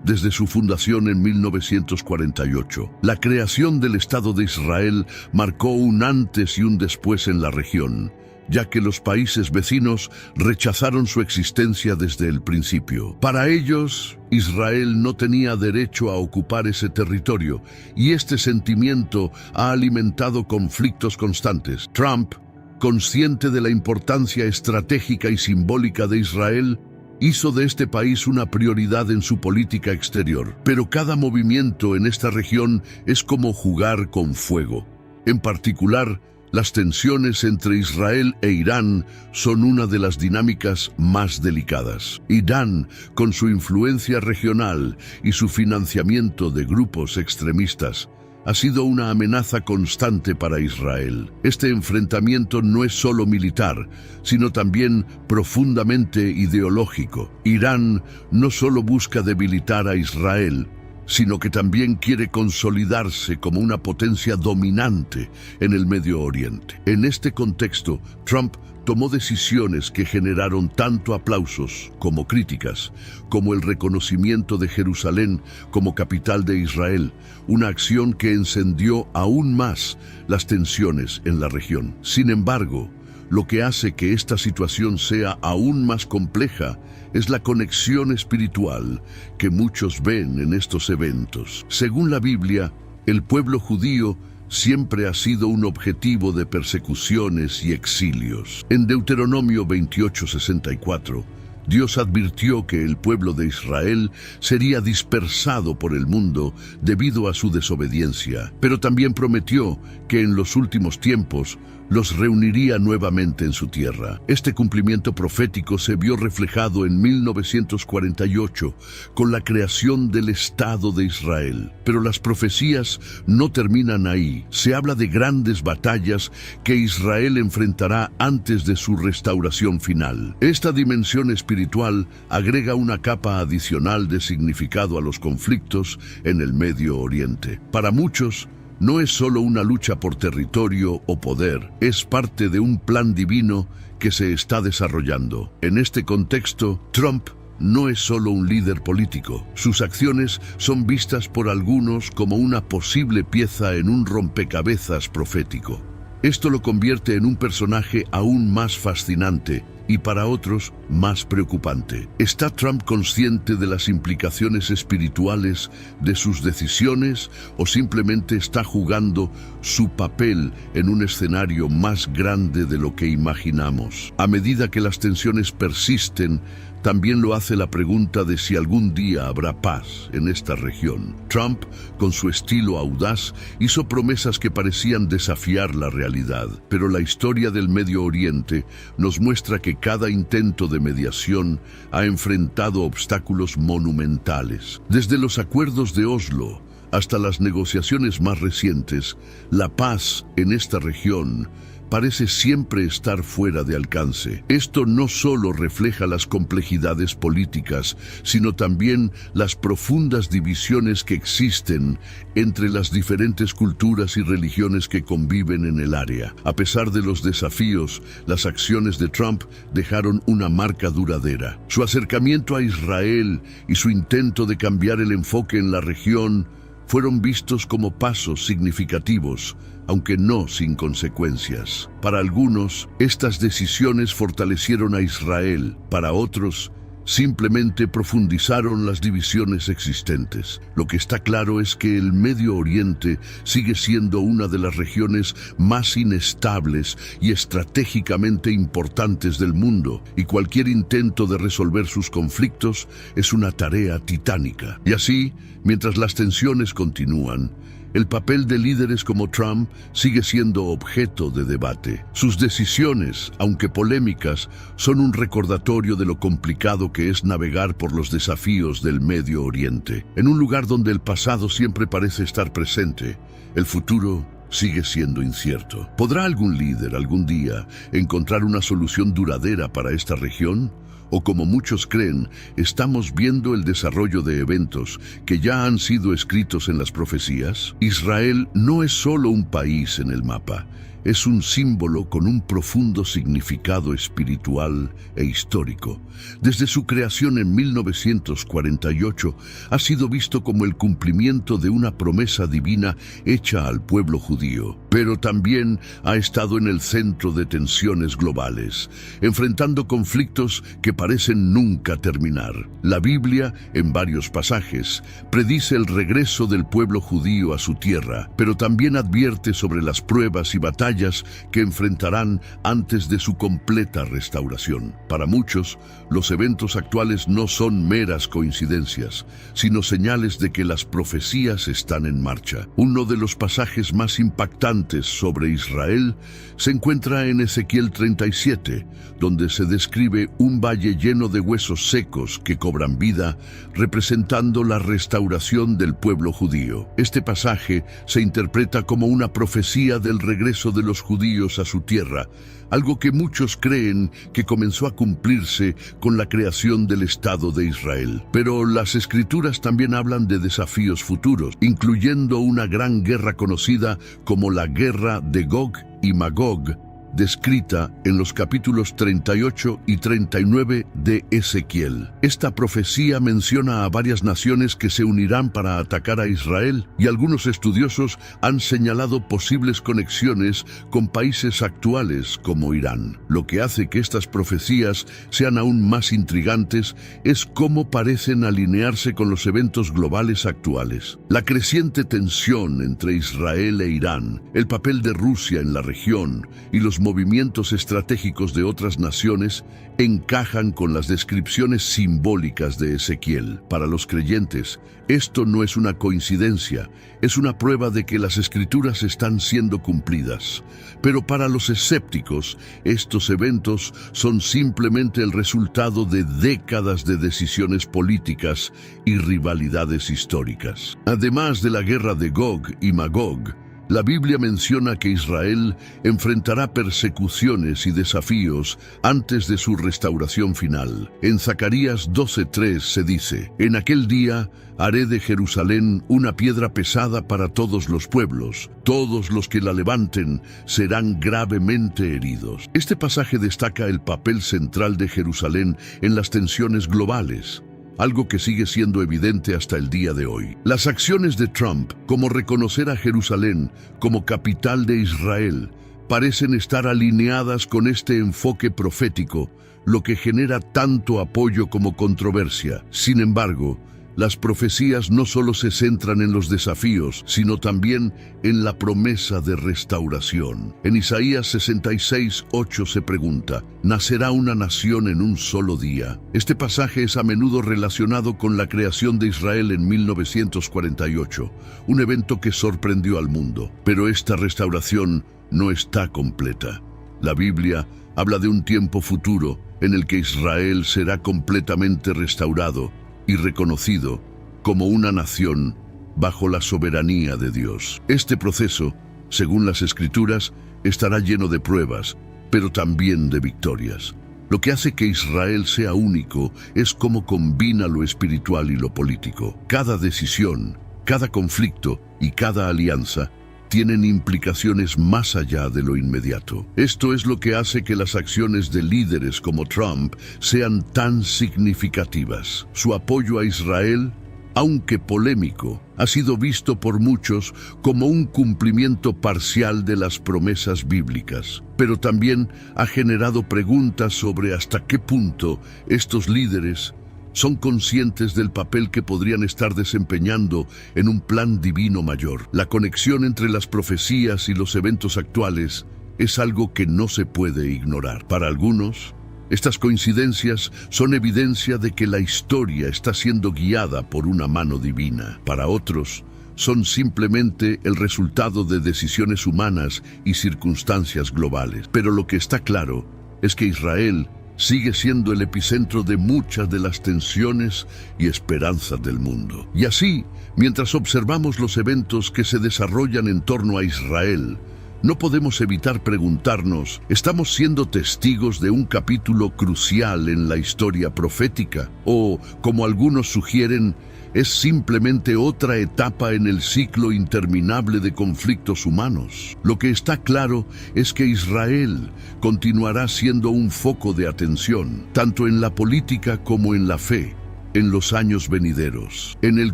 desde su fundación en 1948. La creación del Estado de Israel marcó un antes y un después en la región, ya que los países vecinos rechazaron su existencia desde el principio. Para ellos, Israel no tenía derecho a ocupar ese territorio, y este sentimiento ha alimentado conflictos constantes. Trump, consciente de la importancia estratégica y simbólica de Israel, hizo de este país una prioridad en su política exterior. Pero cada movimiento en esta región es como jugar con fuego. En particular, las tensiones entre Israel e Irán son una de las dinámicas más delicadas. Irán, con su influencia regional y su financiamiento de grupos extremistas, ha sido una amenaza constante para Israel. Este enfrentamiento no es solo militar, sino también profundamente ideológico. Irán no solo busca debilitar a Israel, sino que también quiere consolidarse como una potencia dominante en el Medio Oriente. En este contexto, Trump tomó decisiones que generaron tanto aplausos como críticas, como el reconocimiento de Jerusalén como capital de Israel, una acción que encendió aún más las tensiones en la región. Sin embargo, lo que hace que esta situación sea aún más compleja es la conexión espiritual que muchos ven en estos eventos. Según la Biblia, el pueblo judío siempre ha sido un objetivo de persecuciones y exilios. En Deuteronomio 28:64, Dios advirtió que el pueblo de Israel sería dispersado por el mundo debido a su desobediencia, pero también prometió que en los últimos tiempos los reuniría nuevamente en su tierra. Este cumplimiento profético se vio reflejado en 1948 con la creación del Estado de Israel. Pero las profecías no terminan ahí. Se habla de grandes batallas que Israel enfrentará antes de su restauración final. Esta dimensión espiritual agrega una capa adicional de significado a los conflictos en el Medio Oriente. Para muchos, no es solo una lucha por territorio o poder, es parte de un plan divino que se está desarrollando. En este contexto, Trump no es solo un líder político. Sus acciones son vistas por algunos como una posible pieza en un rompecabezas profético. Esto lo convierte en un personaje aún más fascinante y para otros más preocupante. ¿Está Trump consciente de las implicaciones espirituales de sus decisiones o simplemente está jugando su papel en un escenario más grande de lo que imaginamos? A medida que las tensiones persisten, también lo hace la pregunta de si algún día habrá paz en esta región. Trump, con su estilo audaz, hizo promesas que parecían desafiar la realidad, pero la historia del Medio Oriente nos muestra que cada intento de mediación ha enfrentado obstáculos monumentales. Desde los acuerdos de Oslo hasta las negociaciones más recientes, la paz en esta región parece siempre estar fuera de alcance. Esto no solo refleja las complejidades políticas, sino también las profundas divisiones que existen entre las diferentes culturas y religiones que conviven en el área. A pesar de los desafíos, las acciones de Trump dejaron una marca duradera. Su acercamiento a Israel y su intento de cambiar el enfoque en la región fueron vistos como pasos significativos, aunque no sin consecuencias. Para algunos, estas decisiones fortalecieron a Israel. Para otros, simplemente profundizaron las divisiones existentes. Lo que está claro es que el Medio Oriente sigue siendo una de las regiones más inestables y estratégicamente importantes del mundo, y cualquier intento de resolver sus conflictos es una tarea titánica. Y así, mientras las tensiones continúan, el papel de líderes como Trump sigue siendo objeto de debate. Sus decisiones, aunque polémicas, son un recordatorio de lo complicado que es navegar por los desafíos del Medio Oriente. En un lugar donde el pasado siempre parece estar presente, el futuro sigue siendo incierto. ¿Podrá algún líder algún día encontrar una solución duradera para esta región? O como muchos creen, estamos viendo el desarrollo de eventos que ya han sido escritos en las profecías. Israel no es solo un país en el mapa, es un símbolo con un profundo significado espiritual e histórico. Desde su creación en 1948, ha sido visto como el cumplimiento de una promesa divina hecha al pueblo judío, pero también ha estado en el centro de tensiones globales, enfrentando conflictos que parecen nunca terminar. La Biblia, en varios pasajes, predice el regreso del pueblo judío a su tierra, pero también advierte sobre las pruebas y batallas que enfrentarán antes de su completa restauración. Para muchos, los eventos actuales no son meras coincidencias, sino señales de que las profecías están en marcha. Uno de los pasajes más impactantes sobre Israel se encuentra en Ezequiel 37, donde se describe un valle lleno de huesos secos que cobran vida, representando la restauración del pueblo judío. Este pasaje se interpreta como una profecía del regreso de los judíos a su tierra, algo que muchos creen que comenzó a cumplirse con la creación del Estado de Israel. Pero las Escrituras también hablan de desafíos futuros, incluyendo una gran guerra conocida como la Guerra de Gog y Magog, descrita en los capítulos 38 y 39 de Ezequiel. Esta profecía menciona a varias naciones que se unirán para atacar a Israel, y algunos estudiosos han señalado posibles conexiones con países actuales como Irán. Lo que hace que estas profecías sean aún más intrigantes es cómo parecen alinearse con los eventos globales actuales. La creciente tensión entre Israel e Irán, el papel de Rusia en la región y los movimientos estratégicos de otras naciones encajan con las descripciones simbólicas de Ezequiel. Para los creyentes, esto no es una coincidencia, es una prueba de que las escrituras están siendo cumplidas. Pero para los escépticos, estos eventos son simplemente el resultado de décadas de decisiones políticas y rivalidades históricas. Además de la guerra de Gog y Magog, la Biblia menciona que Israel enfrentará persecuciones y desafíos antes de su restauración final. En Zacarías 12:3 se dice: «En aquel día haré de Jerusalén una piedra pesada para todos los pueblos. Todos los que la levanten serán gravemente heridos». Este pasaje destaca el papel central de Jerusalén en las tensiones globales, algo que sigue siendo evidente hasta el día de hoy. Las acciones de Trump, como reconocer a Jerusalén como capital de Israel, parecen estar alineadas con este enfoque profético, lo que genera tanto apoyo como controversia. Sin embargo, las profecías no solo se centran en los desafíos, sino también en la promesa de restauración. En Isaías 66:8 se pregunta: ¿nacerá una nación en un solo día? Este pasaje es a menudo relacionado con la creación de Israel en 1948, un evento que sorprendió al mundo. Pero esta restauración no está completa. La Biblia habla de un tiempo futuro en el que Israel será completamente restaurado y reconocido como una nación bajo la soberanía de Dios. Este proceso, según las Escrituras, estará lleno de pruebas, pero también de victorias. Lo que hace que Israel sea único es cómo combina lo espiritual y lo político. Cada decisión, cada conflicto y cada alianza tienen implicaciones más allá de lo inmediato. Esto es lo que hace que las acciones de líderes como Trump sean tan significativas. Su apoyo a Israel, aunque polémico, ha sido visto por muchos como un cumplimiento parcial de las promesas bíblicas, pero también ha generado preguntas sobre hasta qué punto estos líderes son conscientes del papel que podrían estar desempeñando en un plan divino mayor. La conexión entre las profecías y los eventos actuales es algo que no se puede ignorar. Para algunos, estas coincidencias son evidencia de que la historia está siendo guiada por una mano divina. Para otros, son simplemente el resultado de decisiones humanas y circunstancias globales. Pero lo que está claro es que Israel sigue siendo el epicentro de muchas de las tensiones y esperanzas del mundo. Y así, mientras observamos los eventos que se desarrollan en torno a Israel, no podemos evitar preguntarnos: ¿estamos siendo testigos de un capítulo crucial en la historia profética? ¿O, como algunos sugieren, es simplemente otra etapa en el ciclo interminable de conflictos humanos? Lo que está claro es que Israel continuará siendo un foco de atención, tanto en la política como en la fe, en los años venideros. En el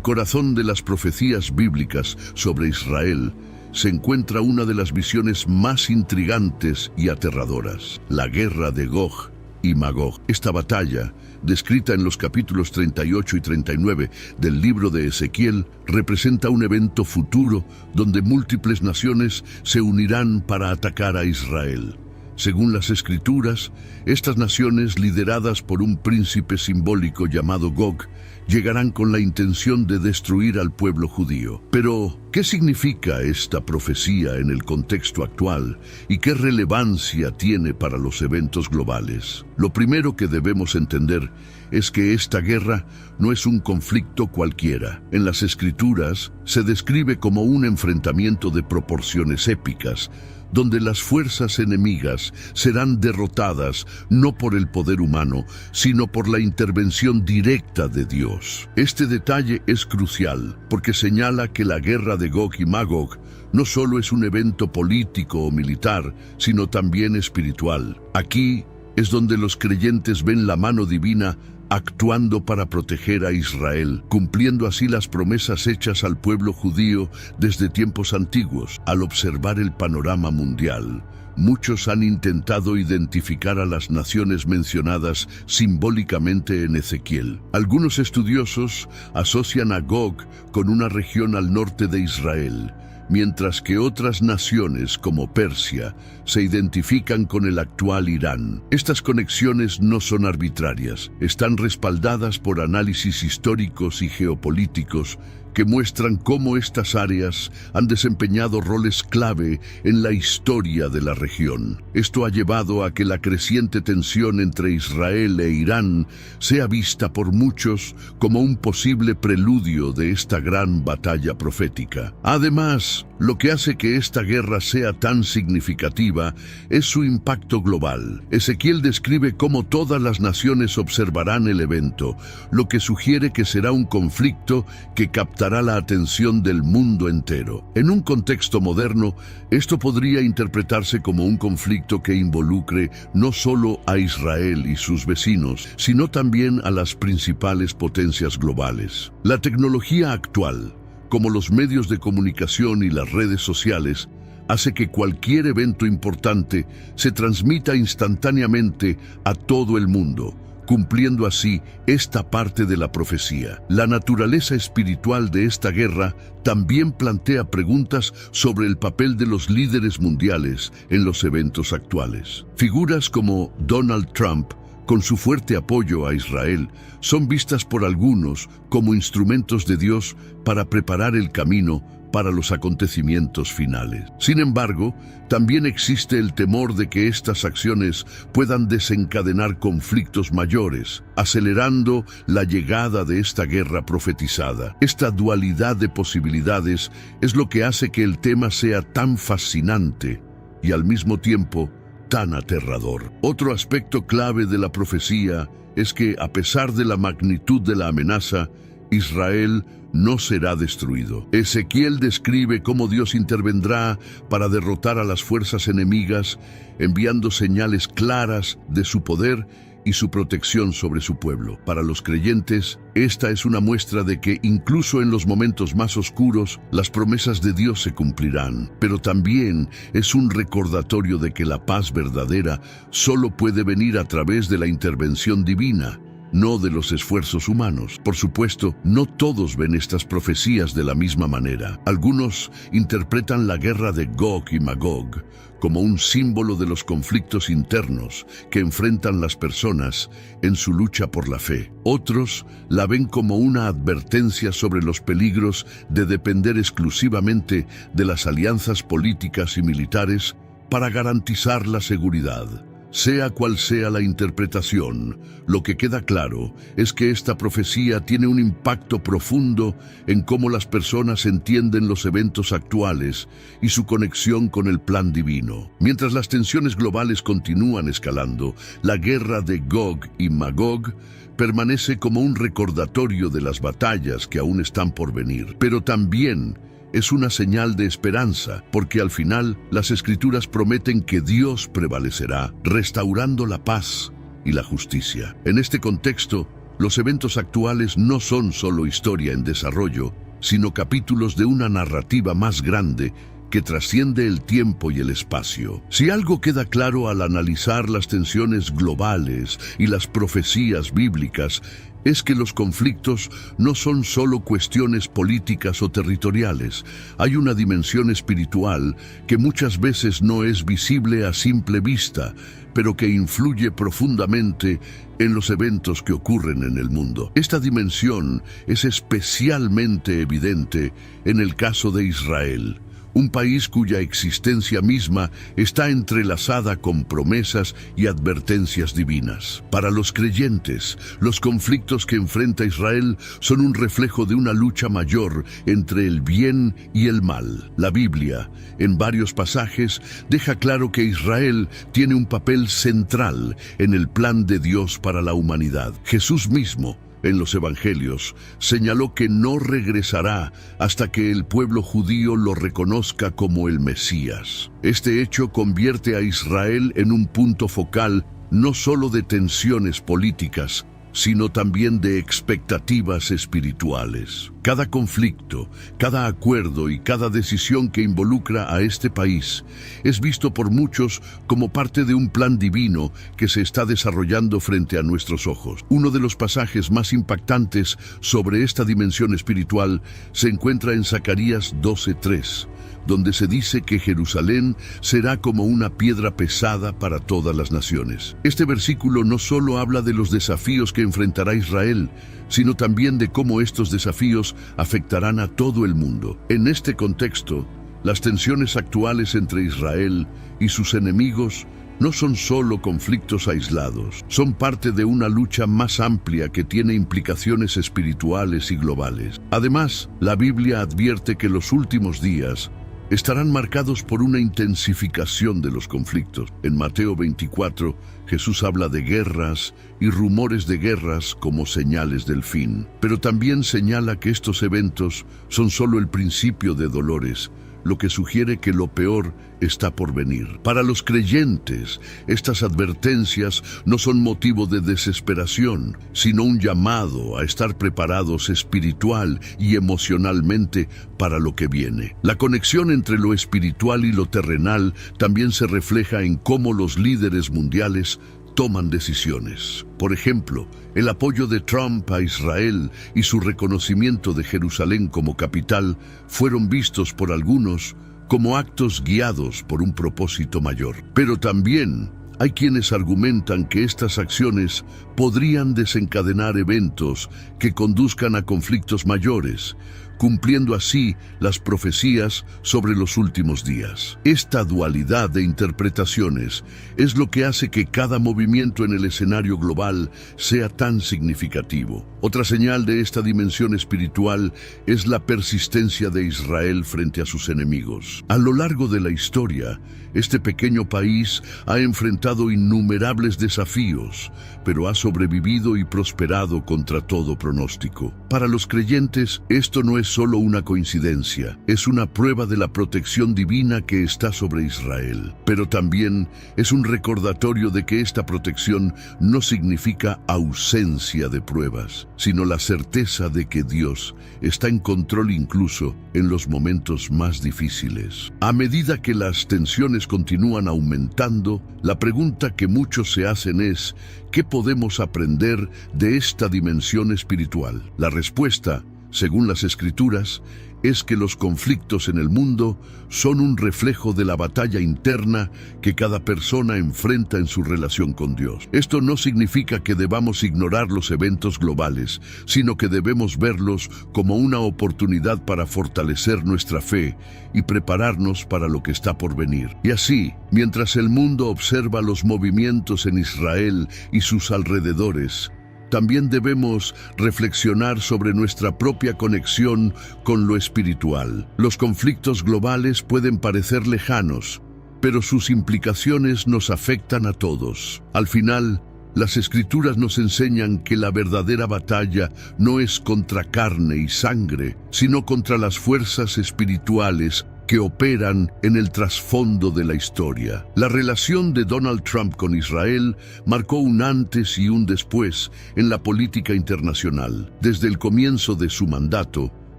corazón de las profecías bíblicas sobre Israel se encuentra una de las visiones más intrigantes y aterradoras: la guerra de Gog y Magog. Esta batalla, descrita en los capítulos 38 y 39 del libro de Ezequiel, representa un evento futuro donde múltiples naciones se unirán para atacar a Israel. Según las Escrituras, estas naciones, lideradas por un príncipe simbólico llamado Gog, llegarán con la intención de destruir al pueblo judío. Pero, ¿qué significa esta profecía en el contexto actual y qué relevancia tiene para los eventos globales? Lo primero que debemos entender es que esta guerra no es un conflicto cualquiera. En las Escrituras se describe como un enfrentamiento de proporciones épicas, donde las fuerzas enemigas serán derrotadas no por el poder humano, sino por la intervención directa de Dios. Este detalle es crucial porque señala que la guerra de Gog y Magog no solo es un evento político o militar, sino también espiritual. Aquí es donde los creyentes ven la mano divina actuando para proteger a Israel, cumpliendo así las promesas hechas al pueblo judío desde tiempos antiguos. Al observar el panorama mundial, muchos han intentado identificar a las naciones mencionadas simbólicamente en Ezequiel. Algunos estudiosos asocian a Gog con una región al norte de Israel, mientras que otras naciones como Persia se identifican con el actual Irán. Estas conexiones no son arbitrarias, están respaldadas por análisis históricos y geopolíticos que muestran cómo estas áreas han desempeñado roles clave en la historia de la región. Esto ha llevado a que la creciente tensión entre Israel e Irán sea vista por muchos como un posible preludio de esta gran batalla profética. Además, lo que hace que esta guerra sea tan significativa es su impacto global. Ezequiel describe cómo todas las naciones observarán el evento, lo que sugiere que será un conflicto que captará la atención del mundo entero. En un contexto moderno, esto podría interpretarse como un conflicto que involucre no solo a Israel y sus vecinos, sino también a las principales potencias globales. La tecnología actual, como los medios de comunicación y las redes sociales, hace que cualquier evento importante se transmita instantáneamente a todo el mundo, cumpliendo así esta parte de la profecía. La naturaleza espiritual de esta guerra también plantea preguntas sobre el papel de los líderes mundiales en los eventos actuales. Figuras como Donald Trump, con su fuerte apoyo a Israel, son vistas por algunos como instrumentos de Dios para preparar el camino para los acontecimientos finales. Sin embargo, también existe el temor de que estas acciones puedan desencadenar conflictos mayores, acelerando la llegada de esta guerra profetizada. Esta dualidad de posibilidades es lo que hace que el tema sea tan fascinante y al mismo tiempo tan aterrador. Otro aspecto clave de la profecía es que, a pesar de la magnitud de la amenaza, Israel no será destruido. Ezequiel describe cómo Dios intervendrá para derrotar a las fuerzas enemigas, enviando señales claras de su poder y su protección sobre su pueblo. Para los creyentes, esta es una muestra de que incluso en los momentos más oscuros, las promesas de Dios se cumplirán. Pero también es un recordatorio de que la paz verdadera solo puede venir a través de la intervención divina, no de los esfuerzos humanos. Por supuesto, no todos ven estas profecías de la misma manera. Algunos interpretan la guerra de Gog y Magog como un símbolo de los conflictos internos que enfrentan las personas en su lucha por la fe. Otros la ven como una advertencia sobre los peligros de depender exclusivamente de las alianzas políticas y militares para garantizar la seguridad. Sea cual sea la interpretación, lo que queda claro es que esta profecía tiene un impacto profundo en cómo las personas entienden los eventos actuales y su conexión con el plan divino. Mientras las tensiones globales continúan escalando, la guerra de Gog y Magog permanece como un recordatorio de las batallas que aún están por venir, pero también es una señal de esperanza, porque al final las Escrituras prometen que Dios prevalecerá, restaurando la paz y la justicia. En este contexto, los eventos actuales no son solo historia en desarrollo, sino capítulos de una narrativa más grande que trasciende el tiempo y el espacio. Si algo queda claro al analizar las tensiones globales y las profecías bíblicas, es que los conflictos no son solo cuestiones políticas o territoriales. Hay una dimensión espiritual que muchas veces no es visible a simple vista, pero que influye profundamente en los eventos que ocurren en el mundo. Esta dimensión es especialmente evidente en el caso de Israel, un país cuya existencia misma está entrelazada con promesas y advertencias divinas. Para los creyentes, los conflictos que enfrenta Israel son un reflejo de una lucha mayor entre el bien y el mal. La Biblia, en varios pasajes, deja claro que Israel tiene un papel central en el plan de Dios para la humanidad. Jesús mismo, en los Evangelios, señaló que no regresará hasta que el pueblo judío lo reconozca como el Mesías. Este hecho convierte a Israel en un punto focal no solo de tensiones políticas, sino también de expectativas espirituales. Cada conflicto, cada acuerdo y cada decisión que involucra a este país es visto por muchos como parte de un plan divino que se está desarrollando frente a nuestros ojos. Uno de los pasajes más impactantes sobre esta dimensión espiritual se encuentra en Zacarías 12:3, donde se dice que Jerusalén será como una piedra pesada para todas las naciones. Este versículo no solo habla de los desafíos que enfrentará Israel, sino también de cómo estos desafíos afectarán a todo el mundo. En este contexto, las tensiones actuales entre Israel y sus enemigos no son solo conflictos aislados, son parte de una lucha más amplia que tiene implicaciones espirituales y globales. Además, la Biblia advierte que los últimos días estarán marcados por una intensificación de los conflictos. En Mateo 24, Jesús habla de guerras y rumores de guerras como señales del fin, pero también señala que estos eventos son solo el principio de dolores, lo que sugiere que lo peor está por venir. Para los creyentes, estas advertencias no son motivo de desesperación, sino un llamado a estar preparados espiritual y emocionalmente para lo que viene. La conexión entre lo espiritual y lo terrenal también se refleja en cómo los líderes mundiales toman decisiones. Por ejemplo, el apoyo de Trump a Israel y su reconocimiento de Jerusalén como capital fueron vistos por algunos como actos guiados por un propósito mayor. Pero también hay quienes argumentan que estas acciones podrían desencadenar eventos que conduzcan a conflictos mayores, cumpliendo así las profecías sobre los últimos días. Esta dualidad de interpretaciones es lo que hace que cada movimiento en el escenario global sea tan significativo. Otra señal de esta dimensión espiritual es la persistencia de Israel frente a sus enemigos. A lo largo de la historia, este pequeño país ha enfrentado innumerables desafíos, pero ha sobrevivido y prosperado contra todo pronóstico. Para los creyentes, esto no es solo una coincidencia, es una prueba de la protección divina que está sobre Israel. Pero también es un recordatorio de que esta protección no significa ausencia de pruebas, sino la certeza de que Dios está en control incluso en los momentos más difíciles. A medida que las tensiones continúan aumentando, la pregunta que muchos se hacen es: ¿qué podemos aprender de esta dimensión espiritual? La respuesta, según las Escrituras, es que los conflictos en el mundo son un reflejo de la batalla interna que cada persona enfrenta en su relación con Dios. Esto no significa que debamos ignorar los eventos globales, sino que debemos verlos como una oportunidad para fortalecer nuestra fe y prepararnos para lo que está por venir. Y así, mientras el mundo observa los movimientos en Israel y sus alrededores, también debemos reflexionar sobre nuestra propia conexión con lo espiritual. Los conflictos globales pueden parecer lejanos, pero sus implicaciones nos afectan a todos. Al final, las Escrituras nos enseñan que la verdadera batalla no es contra carne y sangre, sino contra las fuerzas espirituales que operan en el trasfondo de la historia. La relación de Donald Trump con Israel marcó un antes y un después en la política internacional. Desde el comienzo de su mandato,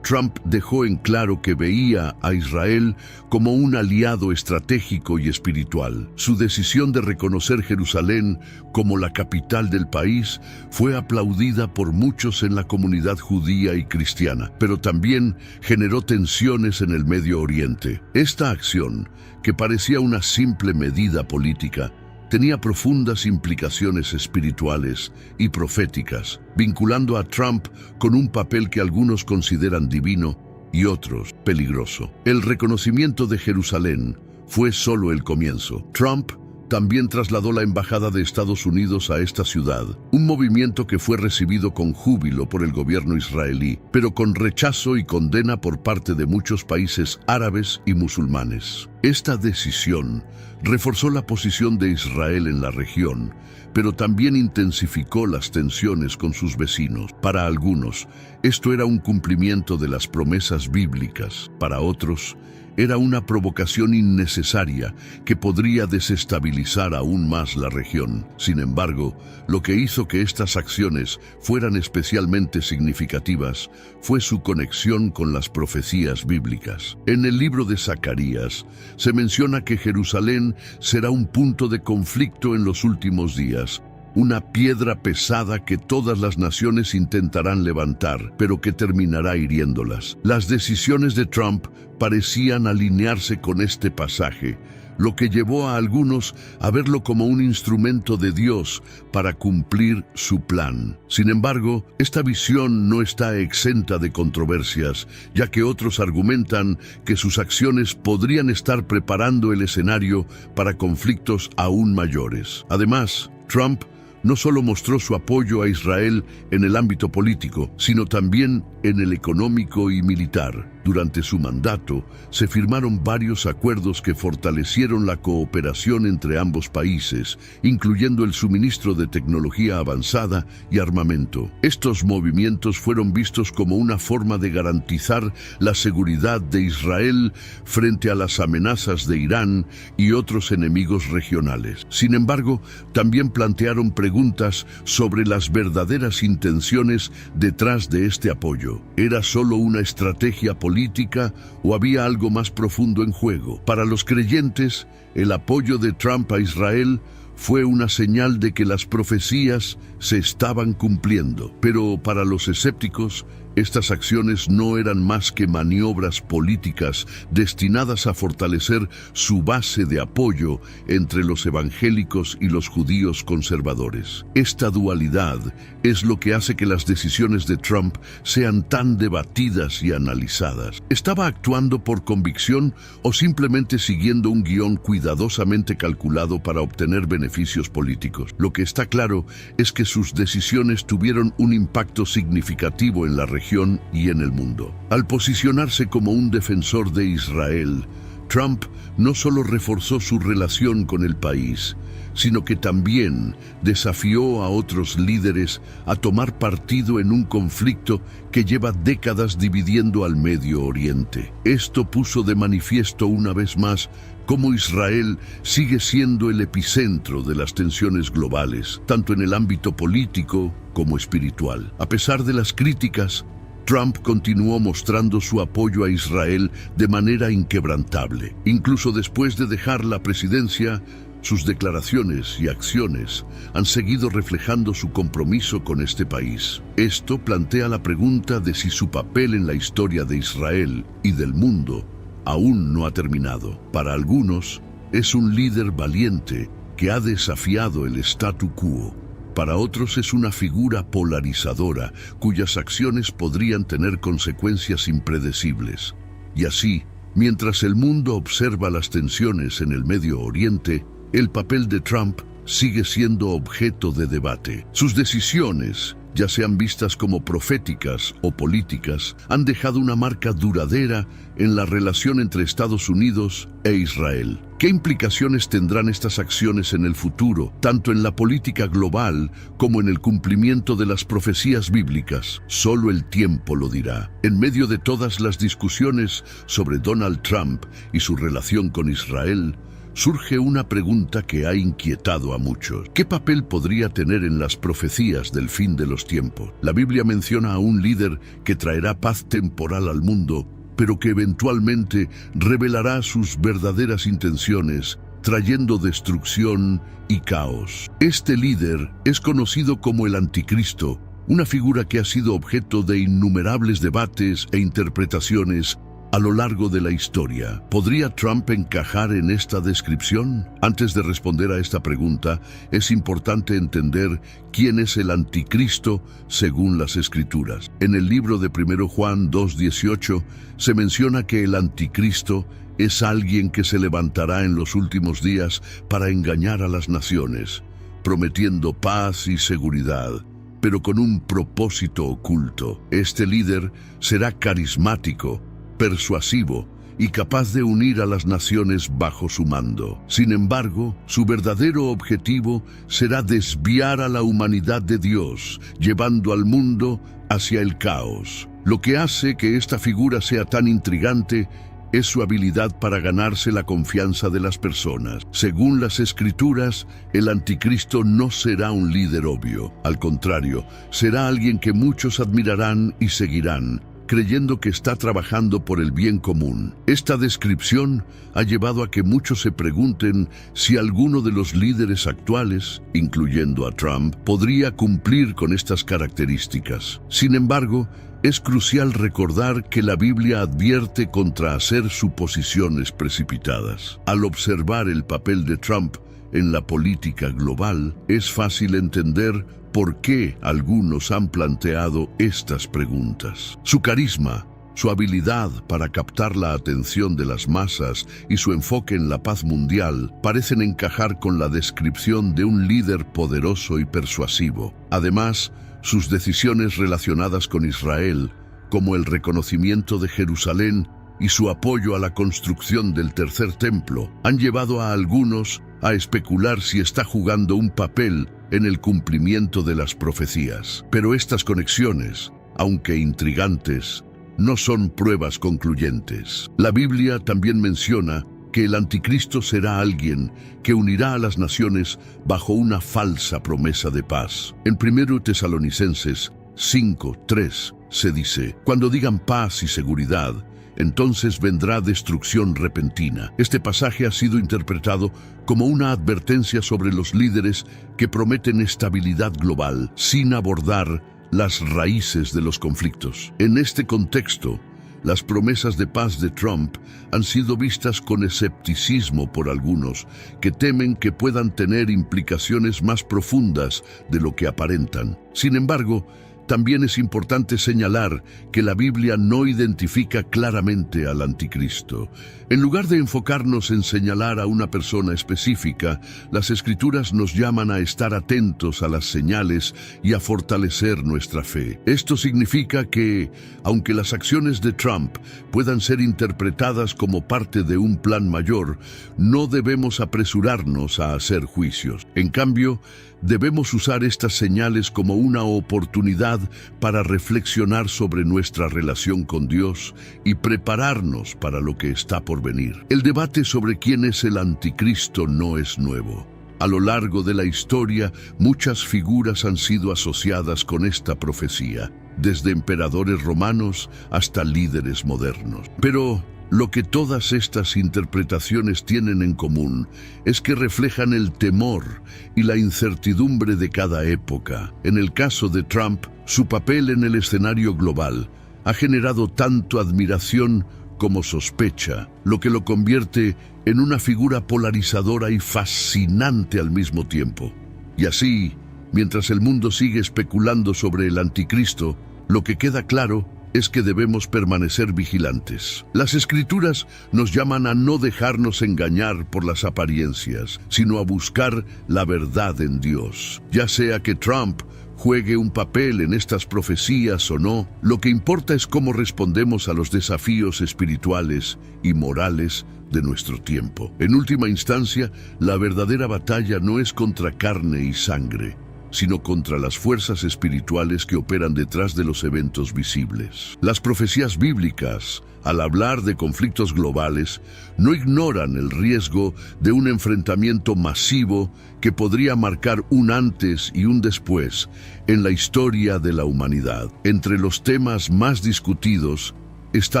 Trump dejó en claro que veía a Israel como un aliado estratégico y espiritual. Su decisión de reconocer Jerusalén como la capital del país fue aplaudida por muchos en la comunidad judía y cristiana, pero también generó tensiones en el Medio Oriente. Esta acción, que parecía una simple medida política, tenía profundas implicaciones espirituales y proféticas, vinculando a Trump con un papel que algunos consideran divino y otros peligroso. El reconocimiento de Jerusalén fue solo el comienzo. Trump también trasladó la embajada de Estados Unidos a esta ciudad, un movimiento que fue recibido con júbilo por el gobierno israelí, pero con rechazo y condena por parte de muchos países árabes y musulmanes. Esta decisión reforzó la posición de Israel en la región, pero también intensificó las tensiones con sus vecinos. Para algunos, esto era un cumplimiento de las promesas bíblicas. Para otros, era una provocación innecesaria que podría desestabilizar aún más la región. Sin embargo, lo que hizo que estas acciones fueran especialmente significativas fue su conexión con las profecías bíblicas. En el libro de Zacarías se menciona que Jerusalén será un punto de conflicto en los últimos días, una piedra pesada que todas las naciones intentarán levantar, pero que terminará hiriéndolas. Las decisiones de Trump parecían alinearse con este pasaje, lo que llevó a algunos a verlo como un instrumento de Dios para cumplir su plan. Sin embargo, esta visión no está exenta de controversias, ya que otros argumentan que sus acciones podrían estar preparando el escenario para conflictos aún mayores. Además, Trump no solo mostró su apoyo a Israel en el ámbito político, sino también en el económico y militar. Durante su mandato, se firmaron varios acuerdos que fortalecieron la cooperación entre ambos países, incluyendo el suministro de tecnología avanzada y armamento. Estos movimientos fueron vistos como una forma de garantizar la seguridad de Israel frente a las amenazas de Irán y otros enemigos regionales. Sin embargo, también plantearon preguntas sobre las verdaderas intenciones detrás de este apoyo. ¿Era solo una estrategia política o había algo más profundo en juego? Para los creyentes, el apoyo de Trump a Israel fue una señal de que las profecías se estaban cumpliendo. Pero para los escépticos, estas acciones no eran más que maniobras políticas destinadas a fortalecer su base de apoyo entre los evangélicos y los judíos conservadores. Esta dualidad es lo que hace que las decisiones de Trump sean tan debatidas y analizadas. ¿Estaba actuando por convicción o simplemente siguiendo un guión cuidadosamente calculado para obtener beneficios políticos? Lo que está claro es que sus decisiones tuvieron un impacto significativo en la región y en el mundo. Al posicionarse como un defensor de Israel, Trump no solo reforzó su relación con el país, sino que también desafió a otros líderes a tomar partido en un conflicto que lleva décadas dividiendo al Medio Oriente. Esto puso de manifiesto una vez más cómo Israel sigue siendo el epicentro de las tensiones globales, tanto en el ámbito político como espiritual. A pesar de las críticas, Trump continuó mostrando su apoyo a Israel de manera inquebrantable. Incluso después de dejar la presidencia, sus declaraciones y acciones han seguido reflejando su compromiso con este país. Esto plantea la pregunta de si su papel en la historia de Israel y del mundo aún no ha terminado. Para algunos, es un líder valiente que ha desafiado el statu quo. Para otros es una figura polarizadora cuyas acciones podrían tener consecuencias impredecibles. Y así, mientras el mundo observa las tensiones en el Medio Oriente, el papel de Trump sigue siendo objeto de debate. Sus decisiones, ya sean vistas como proféticas o políticas, han dejado una marca duradera en la relación entre Estados Unidos e Israel. ¿Qué implicaciones tendrán estas acciones en el futuro, tanto en la política global como en el cumplimiento de las profecías bíblicas? Solo el tiempo lo dirá. En medio de todas las discusiones sobre Donald Trump y su relación con Israel, surge una pregunta que ha inquietado a muchos. ¿Qué papel podría tener en las profecías del fin de los tiempos? La Biblia menciona a un líder que traerá paz temporal al mundo, pero que eventualmente revelará sus verdaderas intenciones, trayendo destrucción y caos. Este líder es conocido como el Anticristo, una figura que ha sido objeto de innumerables debates e interpretaciones a lo largo de la historia. ¿Podría Trump encajar en esta descripción? Antes de responder a esta pregunta, es importante entender quién es el Anticristo según las Escrituras. En el libro de 1 Juan 2:18 se menciona que el Anticristo es alguien que se levantará en los últimos días para engañar a las naciones, prometiendo paz y seguridad, pero con un propósito oculto. Este líder será carismático, persuasivo y capaz de unir a las naciones bajo su mando. Sin embargo, su verdadero objetivo será desviar a la humanidad de Dios, llevando al mundo hacia el caos. Lo que hace que esta figura sea tan intrigante es su habilidad para ganarse la confianza de las personas. Según las Escrituras, el anticristo no será un líder obvio. Al contrario, será alguien que muchos admirarán y seguirán, creyendo que está trabajando por el bien común. Esta descripción ha llevado a que muchos se pregunten si alguno de los líderes actuales, incluyendo a Trump, podría cumplir con estas características. Sin embargo, es crucial recordar que la Biblia advierte contra hacer suposiciones precipitadas. Al observar el papel de Trump en la política global, es fácil entender por qué algunos han planteado estas preguntas. Su carisma, su habilidad para captar la atención de las masas y su enfoque en la paz mundial parecen encajar con la descripción de un líder poderoso y persuasivo. Además, sus decisiones relacionadas con Israel, como el reconocimiento de Jerusalén y su apoyo a la construcción del tercer templo, han llevado a algunos a especular si está jugando un papel en el cumplimiento de las profecías. Pero estas conexiones, aunque intrigantes, no son pruebas concluyentes. La Biblia también menciona que el anticristo será alguien que unirá a las naciones bajo una falsa promesa de paz. En 1 Tesalonicenses 5:3 se dice: cuando digan paz y seguridad, entonces vendrá destrucción repentina. Este pasaje ha sido interpretado como una advertencia sobre los líderes que prometen estabilidad global sin abordar las raíces de los conflictos. En este contexto, las promesas de paz de Trump han sido vistas con escepticismo por algunos que temen que puedan tener implicaciones más profundas de lo que aparentan. Sin embargo, también es importante señalar que la Biblia no identifica claramente al anticristo. En lugar de enfocarnos en señalar a una persona específica, las Escrituras nos llaman a estar atentos a las señales y a fortalecer nuestra fe. Esto significa que, aunque las acciones de Trump puedan ser interpretadas como parte de un plan mayor, no debemos apresurarnos a hacer juicios. En cambio, debemos usar estas señales como una oportunidad para reflexionar sobre nuestra relación con Dios y prepararnos para lo que está por venir. El debate sobre quién es el anticristo no es nuevo. A lo largo de la historia, muchas figuras han sido asociadas con esta profecía, desde emperadores romanos hasta líderes modernos. Pero lo que todas estas interpretaciones tienen en común es que reflejan el temor y la incertidumbre de cada época. En el caso de Trump, su papel en el escenario global ha generado tanto admiración como sospecha, lo que lo convierte en una figura polarizadora y fascinante al mismo tiempo. Y así, mientras el mundo sigue especulando sobre el anticristo, lo que queda claro es que debemos permanecer vigilantes. Las Escrituras nos llaman a no dejarnos engañar por las apariencias, sino a buscar la verdad en Dios. Ya sea que Trump juegue un papel en estas profecías o no, lo que importa es cómo respondemos a los desafíos espirituales y morales de nuestro tiempo. En última instancia, la verdadera batalla no es contra carne y sangre, sino contra las fuerzas espirituales que operan detrás de los eventos visibles. Las profecías bíblicas, al hablar de conflictos globales, no ignoran el riesgo de un enfrentamiento masivo que podría marcar un antes y un después en la historia de la humanidad. Entre los temas más discutidos está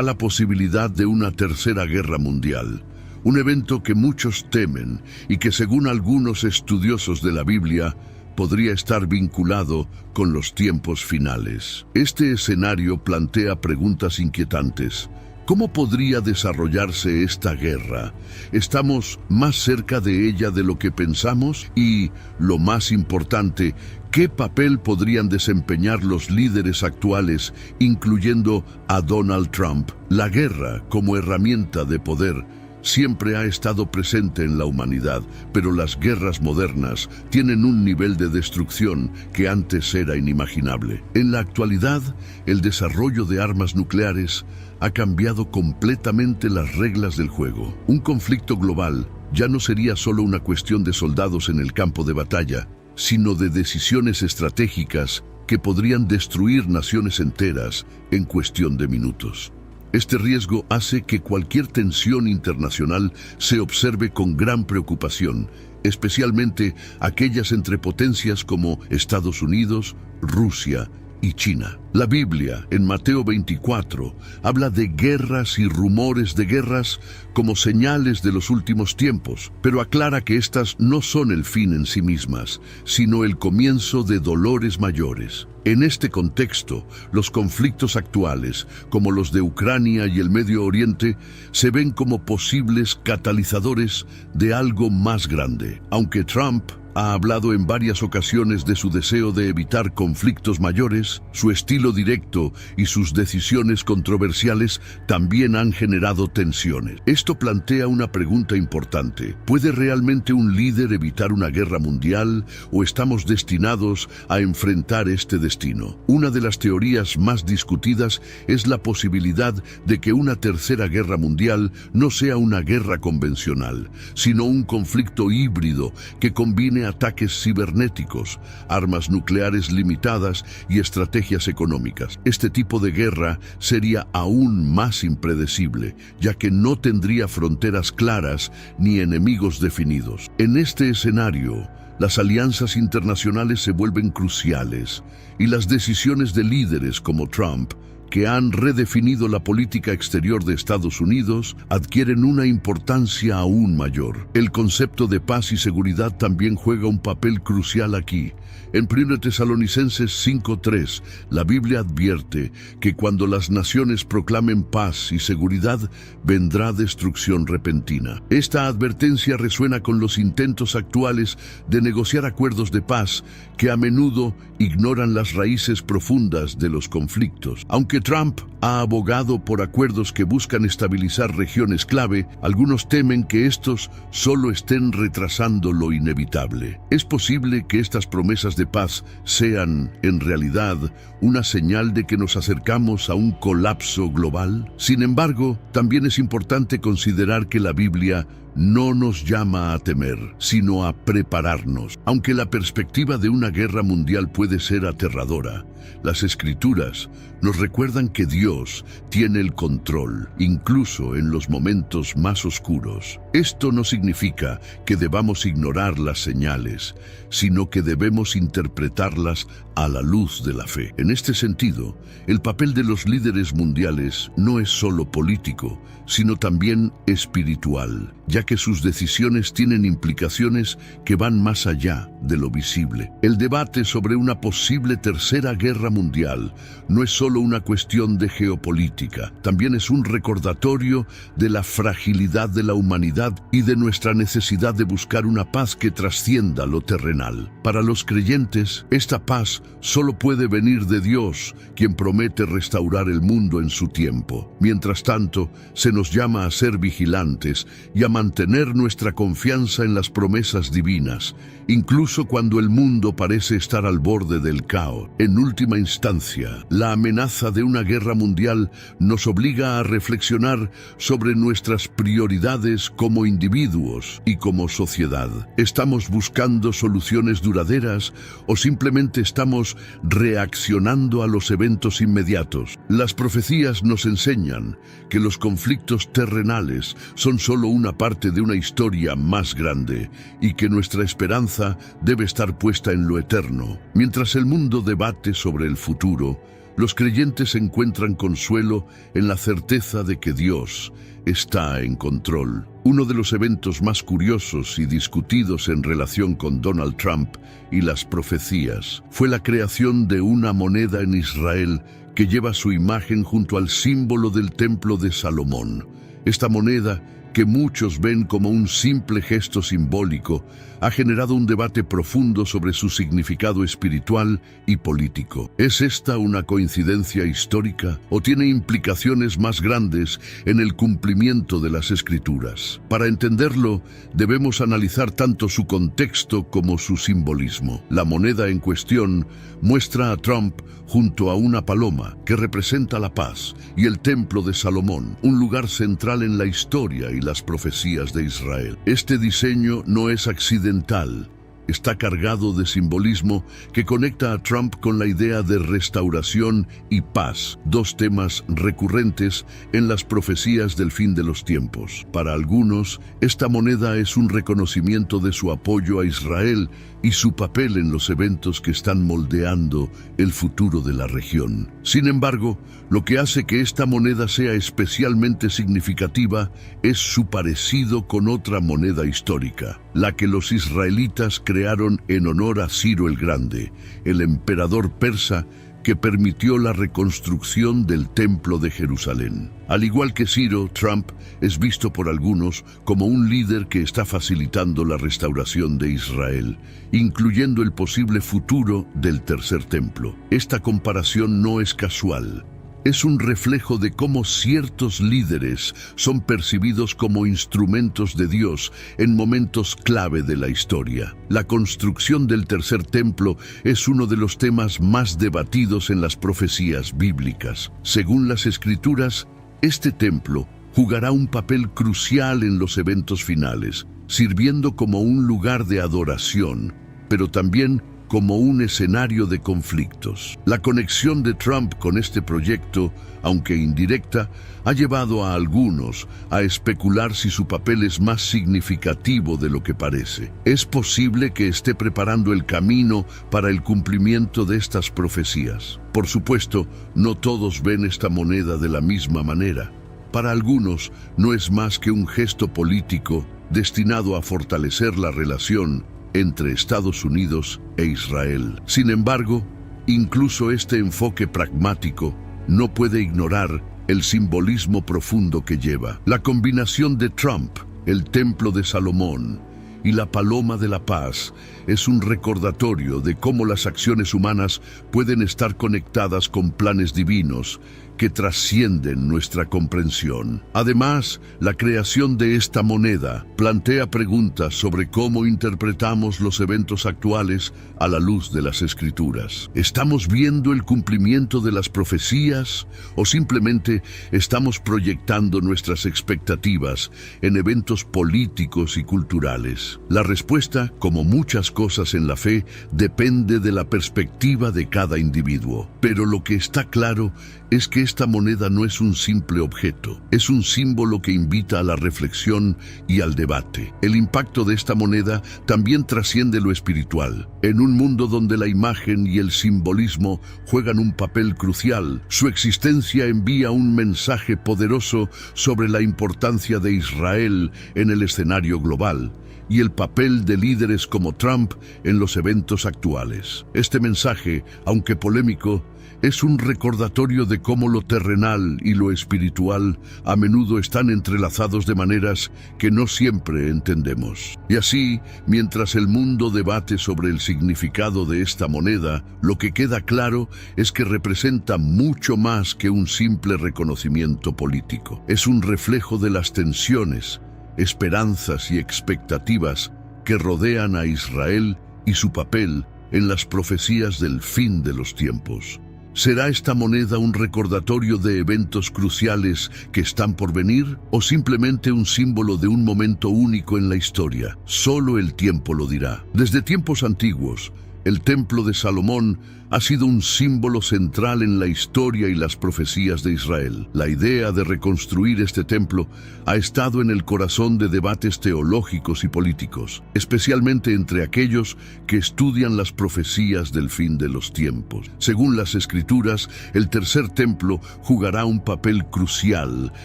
la posibilidad de una tercera guerra mundial, un evento que muchos temen y que, según algunos estudiosos de la Biblia, podría estar vinculado con los tiempos finales. Este escenario plantea preguntas inquietantes. ¿Cómo podría desarrollarse esta guerra? ¿Estamos más cerca de ella de lo que pensamos? Y, lo más importante, ¿qué papel podrían desempeñar los líderes actuales, incluyendo a Donald Trump? La guerra, como herramienta de poder, siempre ha estado presente en la humanidad, pero las guerras modernas tienen un nivel de destrucción que antes era inimaginable. En la actualidad, el desarrollo de armas nucleares ha cambiado completamente las reglas del juego. Un conflicto global ya no sería solo una cuestión de soldados en el campo de batalla, sino de decisiones estratégicas que podrían destruir naciones enteras en cuestión de minutos. Este riesgo hace que cualquier tensión internacional se observe con gran preocupación, especialmente aquellas entre potencias como Estados Unidos, Rusia y China. La Biblia, en Mateo 24, habla de guerras y rumores de guerras como señales de los últimos tiempos, pero aclara que estas no son el fin en sí mismas, sino el comienzo de dolores mayores. En este contexto, los conflictos actuales, como los de Ucrania y el Medio Oriente, se ven como posibles catalizadores de algo más grande. Aunque Trump ha hablado en varias ocasiones de su deseo de evitar conflictos mayores, su estilo directo y sus decisiones controversiales también han generado tensiones. Esto plantea una pregunta importante. ¿Puede realmente un líder evitar una guerra mundial o estamos destinados a enfrentar este destino? Una de las teorías más discutidas es la posibilidad de que una tercera guerra mundial no sea una guerra convencional, sino un conflicto híbrido que combine ataques cibernéticos, armas nucleares limitadas y estrategias económicas. Este tipo de guerra sería aún más impredecible, ya que no tendría fronteras claras ni enemigos definidos. En este escenario, las alianzas internacionales se vuelven cruciales y las decisiones de líderes como Trump, que han redefinido la política exterior de Estados Unidos, adquieren una importancia aún mayor. El concepto de paz y seguridad también juega un papel crucial aquí. En 1 Tesalonicenses 5:3, la Biblia advierte que cuando las naciones proclamen paz y seguridad, vendrá destrucción repentina. Esta advertencia resuena con los intentos actuales de negociar acuerdos de paz que a menudo ignoran las raíces profundas de los conflictos. Aunque Trump ha abogado por acuerdos que buscan estabilizar regiones clave, algunos temen que estos solo estén retrasando lo inevitable. Es posible que estas promesas de paz sean, en realidad, una señal de que nos acercamos a un colapso global. Sin embargo, también es importante considerar que la Biblia no nos llama a temer, sino a prepararnos. Aunque la perspectiva de una guerra mundial puede ser aterradora, las Escrituras nos recuerdan que Dios tiene el control, incluso en los momentos más oscuros. Esto no significa que debamos ignorar las señales, sino que debemos interpretarlas a la luz de la fe. En este sentido, el papel de los líderes mundiales no es solo político, sino también espiritual, ya que sus decisiones tienen implicaciones que van más allá de lo visible. El debate sobre una posible tercera guerra mundial no es solo una cuestión de geopolítica, también es un recordatorio de la fragilidad de la humanidad y de nuestra necesidad de buscar una paz que trascienda lo terrenal. Para los creyentes, esta paz solo puede venir de Dios, quien promete restaurar el mundo en su tiempo. Mientras tanto, se nos llama a ser vigilantes y a mantener nuestra confianza en las promesas divinas, incluso cuando el mundo parece estar al borde del caos. En última instancia, la amenaza de una guerra mundial nos obliga a reflexionar sobre nuestras prioridades como individuos y como sociedad. ¿Estamos buscando soluciones duraderas o simplemente estamos reaccionando a los eventos inmediatos? Las profecías nos enseñan que los conflictos terrenales son solo una parte de una historia más grande y que nuestra esperanza debe estar puesta en lo eterno. Mientras el mundo debate sobre el futuro, los creyentes encuentran consuelo en la certeza de que Dios está en control. Uno de los eventos más curiosos y discutidos en relación con Donald Trump y las profecías fue la creación de una moneda en Israel que lleva su imagen junto al símbolo del Templo de Salomón. Esta moneda, que muchos ven como un simple gesto simbólico, ha generado un debate profundo sobre su significado espiritual y político. ¿Es esta una coincidencia histórica o tiene implicaciones más grandes en el cumplimiento de las Escrituras? Para entenderlo, debemos analizar tanto su contexto como su simbolismo. La moneda en cuestión muestra a Trump junto a una paloma que representa la paz y el Templo de Salomón, un lugar central en la historia y las profecías de Israel. Este diseño no es accidental. Está cargado de simbolismo que conecta a Trump con la idea de restauración y paz, dos temas recurrentes en las profecías del fin de los tiempos. Para algunos, esta moneda es un reconocimiento de su apoyo a Israel y su papel en los eventos que están moldeando el futuro de la región. Sin embargo, lo que hace que esta moneda sea especialmente significativa es su parecido con otra moneda histórica, la que los israelitas crearon en honor a Ciro el Grande, el emperador persa que permitió la reconstrucción del Templo de Jerusalén. Al igual que Ciro, Trump es visto por algunos como un líder que está facilitando la restauración de Israel, incluyendo el posible futuro del tercer templo. Esta comparación no es casual. Es un reflejo de cómo ciertos líderes son percibidos como instrumentos de Dios en momentos clave de la historia. La construcción del tercer templo es uno de los temas más debatidos en las profecías bíblicas. Según las Escrituras, este templo jugará un papel crucial en los eventos finales, sirviendo como un lugar de adoración, pero también como un escenario de conflictos. La conexión de Trump con este proyecto, aunque indirecta, ha llevado a algunos a especular si su papel es más significativo de lo que parece. Es posible que esté preparando el camino para el cumplimiento de estas profecías. Por supuesto, no todos ven esta moneda de la misma manera. Para algunos, no es más que un gesto político destinado a fortalecer la relación entre Estados Unidos e Israel. Sin embargo, incluso este enfoque pragmático no puede ignorar el simbolismo profundo que lleva. La combinación de Trump, el Templo de Salomón y la Paloma de la Paz es un recordatorio de cómo las acciones humanas pueden estar conectadas con planes divinos que trascienden nuestra comprensión. Además, la creación de esta moneda plantea preguntas sobre cómo interpretamos los eventos actuales a la luz de las Escrituras. ¿Estamos viendo el cumplimiento de las profecías o simplemente estamos proyectando nuestras expectativas en eventos políticos y culturales? La respuesta, como muchas cosas en la fe, depende de la perspectiva de cada individuo. Pero lo que está claro es que esta moneda no es un simple objeto, es un símbolo que invita a la reflexión y al debate. El impacto de esta moneda también trasciende lo espiritual. En un mundo donde la imagen y el simbolismo juegan un papel crucial, su existencia envía un mensaje poderoso sobre la importancia de Israel en el escenario global y el papel de líderes como Trump en los eventos actuales. Este mensaje, aunque polémico, es un recordatorio de cómo lo terrenal y lo espiritual a menudo están entrelazados de maneras que no siempre entendemos. Y así, mientras el mundo debate sobre el significado de esta moneda, lo que queda claro es que representa mucho más que un simple reconocimiento político. Es un reflejo de las tensiones, esperanzas y expectativas que rodean a Israel y su papel en las profecías del fin de los tiempos. ¿Será esta moneda un recordatorio de eventos cruciales que están por venir o simplemente un símbolo de un momento único en la historia? Solo el tiempo lo dirá. Desde tiempos antiguos, el Templo de Salomón ha sido un símbolo central en la historia y las profecías de Israel. La idea de reconstruir este templo ha estado en el corazón de debates teológicos y políticos, especialmente entre aquellos que estudian las profecías del fin de los tiempos. Según las Escrituras, el tercer templo jugará un papel crucial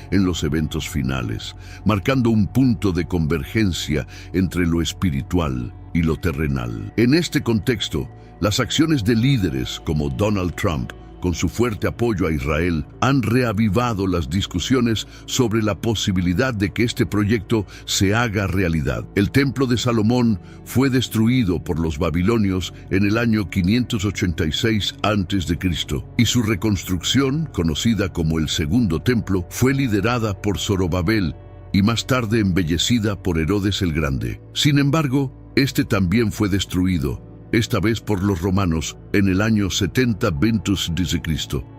en los eventos finales, marcando un punto de convergencia entre lo espiritual y lo terrenal. En este contexto, las acciones de líderes como Donald Trump con su fuerte apoyo a Israel, han reavivado las discusiones sobre la posibilidad de que este proyecto se haga realidad. El Templo de Salomón fue destruido por los babilonios en el año 586 a.C. y su reconstrucción, conocida como el Segundo Templo, fue liderada por Zorobabel y más tarde embellecida por Herodes el Grande. Sin embargo, este también fue destruido, esta vez por los romanos, en el año 70 Ventus d.C.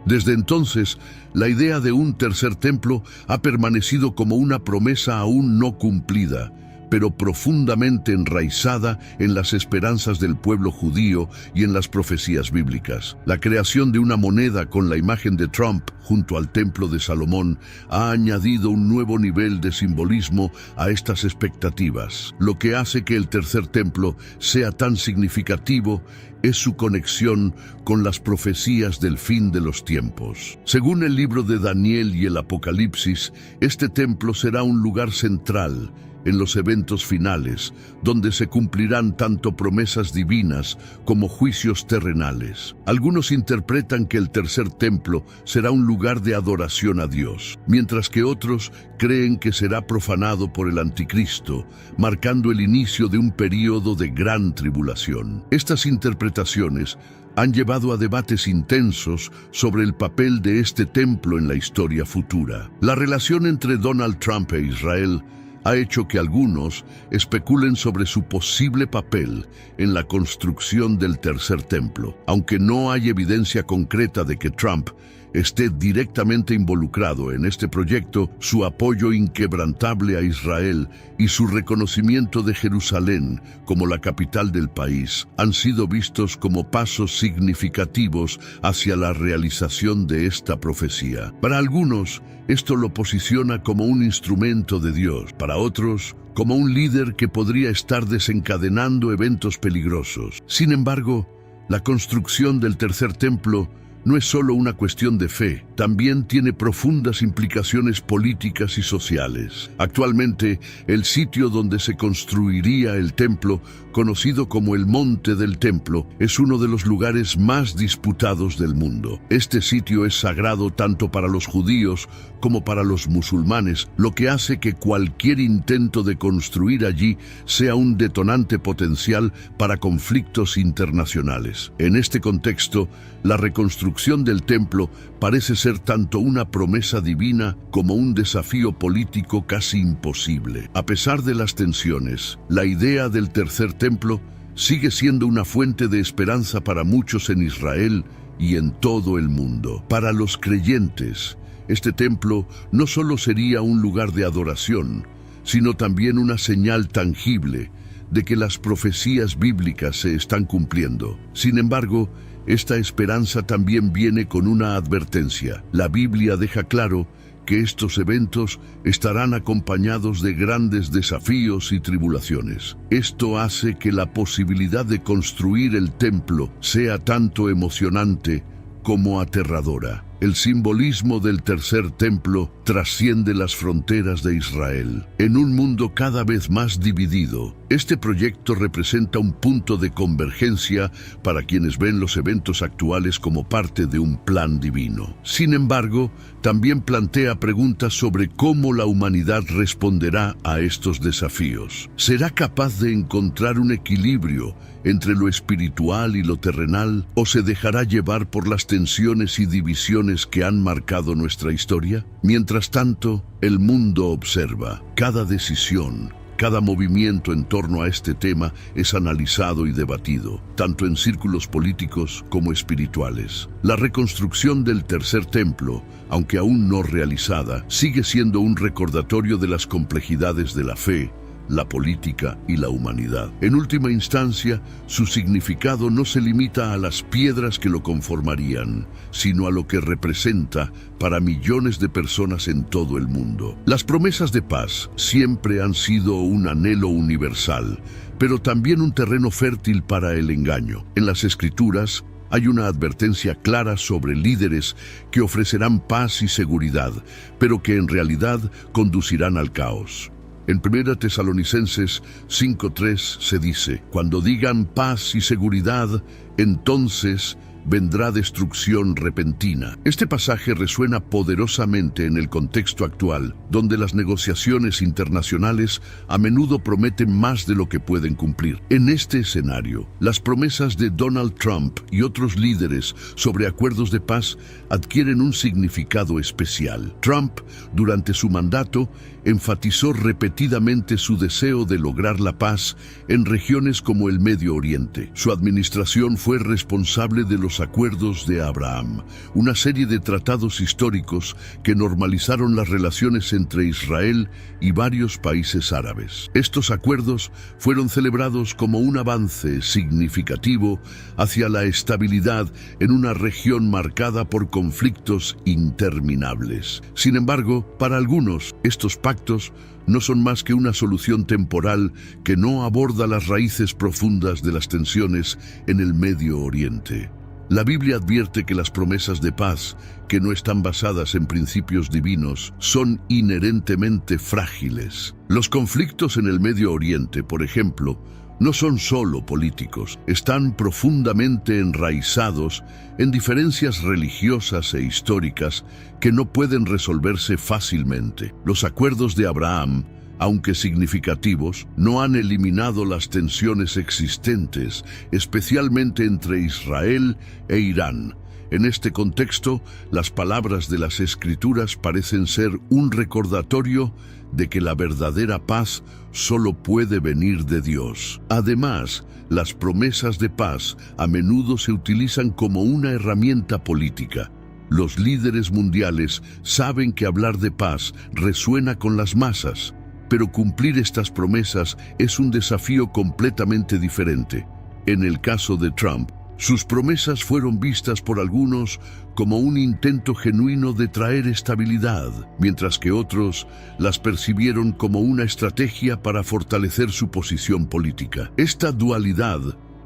Desde entonces, la idea de un tercer templo ha permanecido como una promesa aún no cumplida, pero profundamente enraizada en las esperanzas del pueblo judío y en las profecías bíblicas. La creación de una moneda con la imagen de Trump junto al Templo de Salomón ha añadido un nuevo nivel de simbolismo a estas expectativas. Lo que hace que el tercer templo sea tan significativo es su conexión con las profecías del fin de los tiempos. Según el libro de Daniel y el Apocalipsis, este templo será un lugar central en los eventos finales, donde se cumplirán tanto promesas divinas como juicios terrenales. Algunos interpretan que el tercer templo será un lugar de adoración a Dios, mientras que otros creen que será profanado por el anticristo, marcando el inicio de un período de gran tribulación. Estas interpretaciones han llevado a debates intensos sobre el papel de este templo en la historia futura. La relación entre Donald Trump e Israel ha hecho que algunos especulen sobre su posible papel en la construcción del tercer templo. Aunque no hay evidencia concreta de que Trump esté directamente involucrado en este proyecto, su apoyo inquebrantable a Israel y su reconocimiento de Jerusalén como la capital del país han sido vistos como pasos significativos hacia la realización de esta profecía. Para algunos, esto lo posiciona como un instrumento de Dios, para otros, como un líder que podría estar desencadenando eventos peligrosos. Sin embargo, la construcción del tercer templo no es solo una cuestión de fe, también tiene profundas implicaciones políticas y sociales. Actualmente, el sitio donde se construiría el templo, conocido como el Monte del Templo, es uno de los lugares más disputados del mundo. Este sitio es sagrado tanto para los judíos como para los musulmanes, lo que hace que cualquier intento de construir allí sea un detonante potencial para conflictos internacionales. En este contexto, la reconstrucción del templo parece ser tanto una promesa divina como un desafío político casi imposible. A pesar de las tensiones, la idea del tercer templo sigue siendo una fuente de esperanza para muchos en Israel y en todo el mundo. Para los creyentes, este templo no solo sería un lugar de adoración, sino también una señal tangible de que las profecías bíblicas se están cumpliendo. Sin embargo, esta esperanza también viene con una advertencia. La Biblia deja claro que estos eventos estarán acompañados de grandes desafíos y tribulaciones. Esto hace que la posibilidad de construir el templo sea tanto emocionante como aterradora. El simbolismo del tercer templo trasciende las fronteras de Israel. En un mundo cada vez más dividido, este proyecto representa un punto de convergencia para quienes ven los eventos actuales como parte de un plan divino. Sin embargo, también plantea preguntas sobre cómo la humanidad responderá a estos desafíos. ¿Será capaz de encontrar un equilibrio entre lo espiritual y lo terrenal, o se dejará llevar por las tensiones y divisiones que han marcado nuestra historia? Mientras tanto, el mundo observa. Cada decisión, cada movimiento en torno a este tema es analizado y debatido, tanto en círculos políticos como espirituales. La reconstrucción del tercer templo, aunque aún no realizada, sigue siendo un recordatorio de las complejidades de la fe, la política y la humanidad. En última instancia, su significado no se limita a las piedras que lo conformarían, sino a lo que representa para millones de personas en todo el mundo. Las promesas de paz siempre han sido un anhelo universal, pero también un terreno fértil para el engaño. En las Escrituras hay una advertencia clara sobre líderes que ofrecerán paz y seguridad, pero que en realidad conducirán al caos. En 1 Tesalonicenses 5:3 se dice: cuando digan paz y seguridad, entonces vendrá destrucción repentina. Este pasaje resuena poderosamente en el contexto actual, donde las negociaciones internacionales a menudo prometen más de lo que pueden cumplir. En este escenario, las promesas de Donald Trump y otros líderes sobre acuerdos de paz adquieren un significado especial. Trump, durante su mandato, enfatizó repetidamente su deseo de lograr la paz en regiones como el Medio Oriente. Su administración fue responsable de los Acuerdos de Abraham, una serie de tratados históricos que normalizaron las relaciones entre Israel y varios países árabes. Estos acuerdos fueron celebrados como un avance significativo hacia la estabilidad en una región marcada por conflictos interminables. Sin embargo, para algunos, estos pactos no son más que una solución temporal que no aborda las raíces profundas de las tensiones en el Medio Oriente. La Biblia advierte que las promesas de paz, que no están basadas en principios divinos, son inherentemente frágiles. Los conflictos en el Medio Oriente, por ejemplo, no son solo políticos, están profundamente enraizados en diferencias religiosas e históricas que no pueden resolverse fácilmente. Los acuerdos de Abraham, aunque significativos, no han eliminado las tensiones existentes, especialmente entre Israel e Irán. En este contexto, las palabras de las Escrituras parecen ser un recordatorio de que la verdadera paz solo puede venir de Dios. Además, las promesas de paz a menudo se utilizan como una herramienta política. Los líderes mundiales saben que hablar de paz resuena con las masas, pero cumplir estas promesas es un desafío completamente diferente. En el caso de Trump, sus promesas fueron vistas por algunos como un intento genuino de traer estabilidad, mientras que otros las percibieron como una estrategia para fortalecer su posición política. Esta dualidad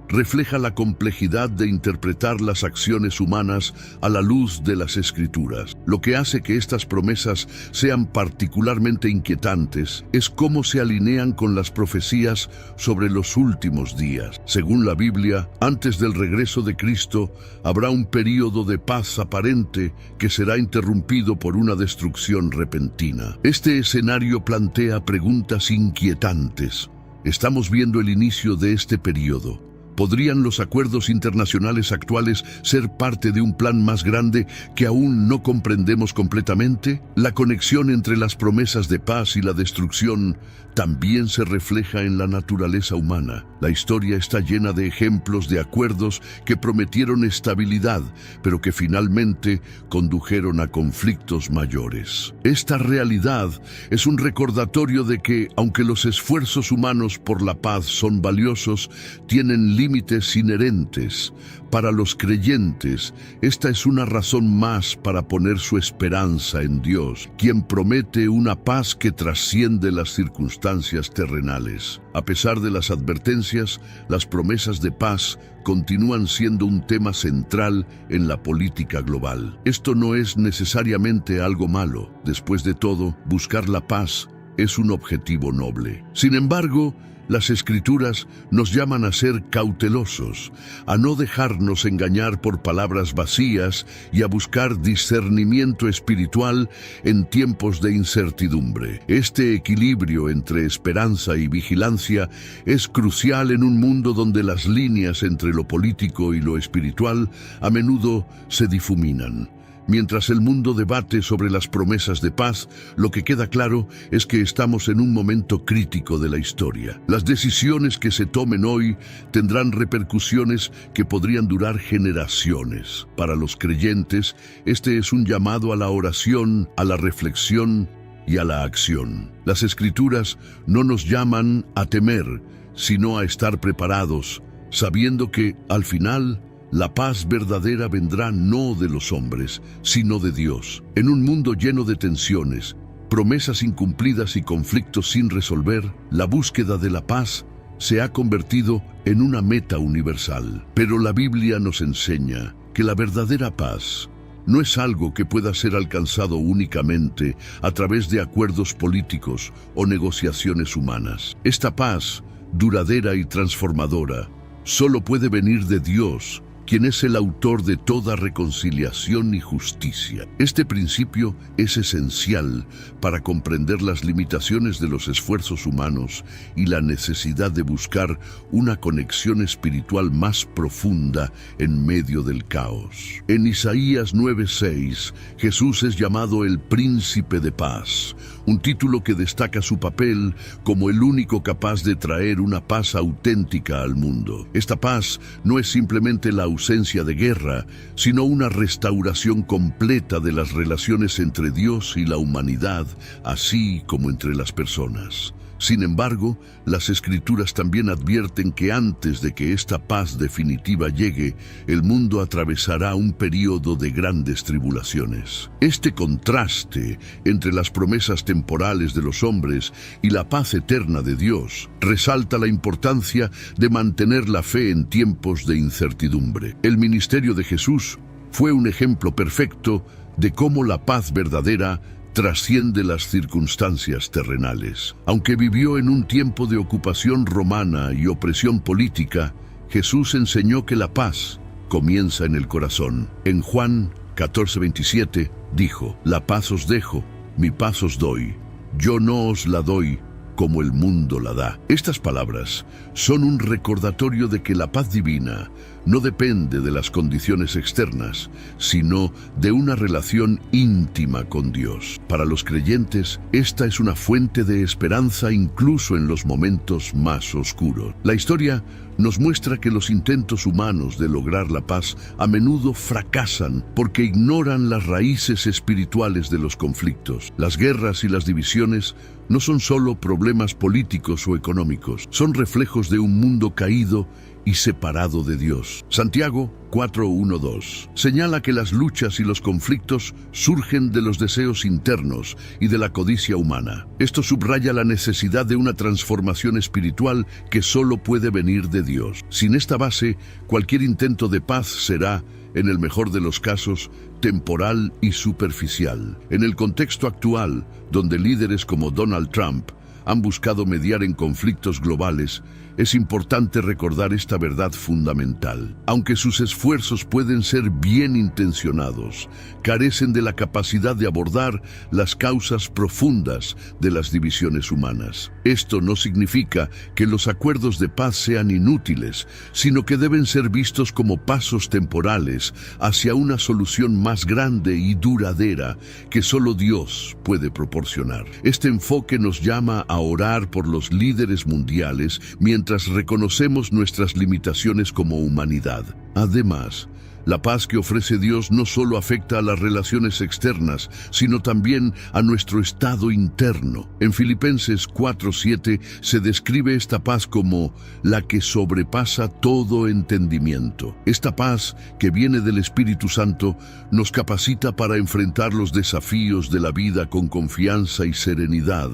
refleja la complejidad de interpretar las acciones humanas a la luz de las Escrituras. Lo que hace que estas promesas sean particularmente inquietantes es cómo se alinean con las profecías sobre los últimos días. Según la Biblia, antes del regreso de Cristo, habrá un período de paz aparente que será interrumpido por una destrucción repentina. Este escenario plantea preguntas inquietantes. Estamos viendo el inicio de este período. ¿Podrían los acuerdos internacionales actuales ser parte de un plan más grande que aún no comprendemos completamente? La conexión entre las promesas de paz y la destrucción también se refleja en la naturaleza humana. La historia está llena de ejemplos de acuerdos que prometieron estabilidad, pero que finalmente condujeron a conflictos mayores. Esta realidad es un recordatorio de que, aunque los esfuerzos humanos por la paz son valiosos, tienen límites inherentes. Para los creyentes, esta es una razón más para poner su esperanza en Dios, quien promete una paz que trasciende las circunstancias terrenales. A pesar de las advertencias, las promesas de paz continúan siendo un tema central en la política global. Esto no es necesariamente algo malo. Después de todo, buscar la paz es un objetivo noble. Sin embargo, las Escrituras nos llaman a ser cautelosos, a no dejarnos engañar por palabras vacías y a buscar discernimiento espiritual en tiempos de incertidumbre. Este equilibrio entre esperanza y vigilancia es crucial en un mundo donde las líneas entre lo político y lo espiritual a menudo se difuminan. Mientras el mundo debate sobre las promesas de paz, lo que queda claro es que estamos en un momento crítico de la historia. Las decisiones que se tomen hoy tendrán repercusiones que podrían durar generaciones. Para los creyentes, este es un llamado a la oración, a la reflexión y a la acción. Las Escrituras no nos llaman a temer, sino a estar preparados, sabiendo que, al final, la paz verdadera vendrá no de los hombres, sino de Dios. En un mundo lleno de tensiones, promesas incumplidas y conflictos sin resolver, la búsqueda de la paz se ha convertido en una meta universal. Pero la Biblia nos enseña que la verdadera paz no es algo que pueda ser alcanzado únicamente a través de acuerdos políticos o negociaciones humanas. Esta paz, duradera y transformadora, solo puede venir de Dios, quien es el autor de toda reconciliación y justicia. Este principio es esencial para comprender las limitaciones de los esfuerzos humanos y la necesidad de buscar una conexión espiritual más profunda en medio del caos. En Isaías 9:6, Jesús es llamado el Príncipe de Paz, un título que destaca su papel como el único capaz de traer una paz auténtica al mundo. Esta paz no es simplemente la ausencia de guerra, sino una restauración completa de las relaciones entre Dios y la humanidad, así como entre las personas. Sin embargo, las Escrituras también advierten que antes de que esta paz definitiva llegue, el mundo atravesará un período de grandes tribulaciones. Este contraste entre las promesas temporales de los hombres y la paz eterna de Dios resalta la importancia de mantener la fe en tiempos de incertidumbre. El ministerio de Jesús fue un ejemplo perfecto de cómo la paz verdadera trasciende las circunstancias terrenales. Aunque vivió en un tiempo de ocupación romana y opresión política, Jesús enseñó que la paz comienza en el corazón. En Juan 14:27 dijo: «La paz os dejo, mi paz os doy. Yo no os la doy como el mundo la da». Estas palabras son un recordatorio de que la paz divina no depende de las condiciones externas, sino de una relación íntima con Dios. Para los creyentes, esta es una fuente de esperanza incluso en los momentos más oscuros. La historia nos muestra que los intentos humanos de lograr la paz a menudo fracasan porque ignoran las raíces espirituales de los conflictos. Las guerras y las divisiones no son solo problemas políticos o económicos, son reflejos de un mundo caído y separado de Dios. Santiago 4:1-2 señala que las luchas y los conflictos surgen de los deseos internos y de la codicia humana. Esto subraya la necesidad de una transformación espiritual que solo puede venir de Dios. Sin esta base, cualquier intento de paz será, en el mejor de los casos, temporal y superficial. En el contexto actual, donde líderes como Donald Trump han buscado mediar en conflictos globales, es importante recordar esta verdad fundamental. Aunque sus esfuerzos pueden ser bien intencionados, carecen de la capacidad de abordar las causas profundas de las divisiones humanas. Esto no significa que los acuerdos de paz sean inútiles, sino que deben ser vistos como pasos temporales hacia una solución más grande y duradera que solo Dios puede proporcionar. Este enfoque nos llama a orar por los líderes mundiales mientras reconocemos nuestras limitaciones como humanidad. Además, la paz que ofrece Dios no solo afecta a las relaciones externas, sino también a nuestro estado interno. En Filipenses 4:7 se describe esta paz como la que sobrepasa todo entendimiento. Esta paz, que viene del Espíritu Santo, nos capacita para enfrentar los desafíos de la vida con confianza y serenidad,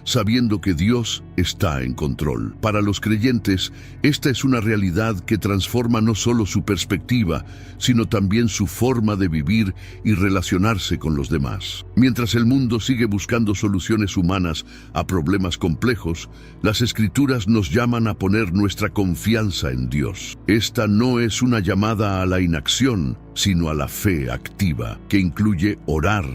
sabiendo que Dios está en control. Para los creyentes, esta es una realidad que transforma no solo su perspectiva, sino también su forma de vivir y relacionarse con los demás. Mientras el mundo sigue buscando soluciones humanas a problemas complejos, las Escrituras nos llaman a poner nuestra confianza en Dios. Esta no es una llamada a la inacción, sino a la fe activa, que incluye orar,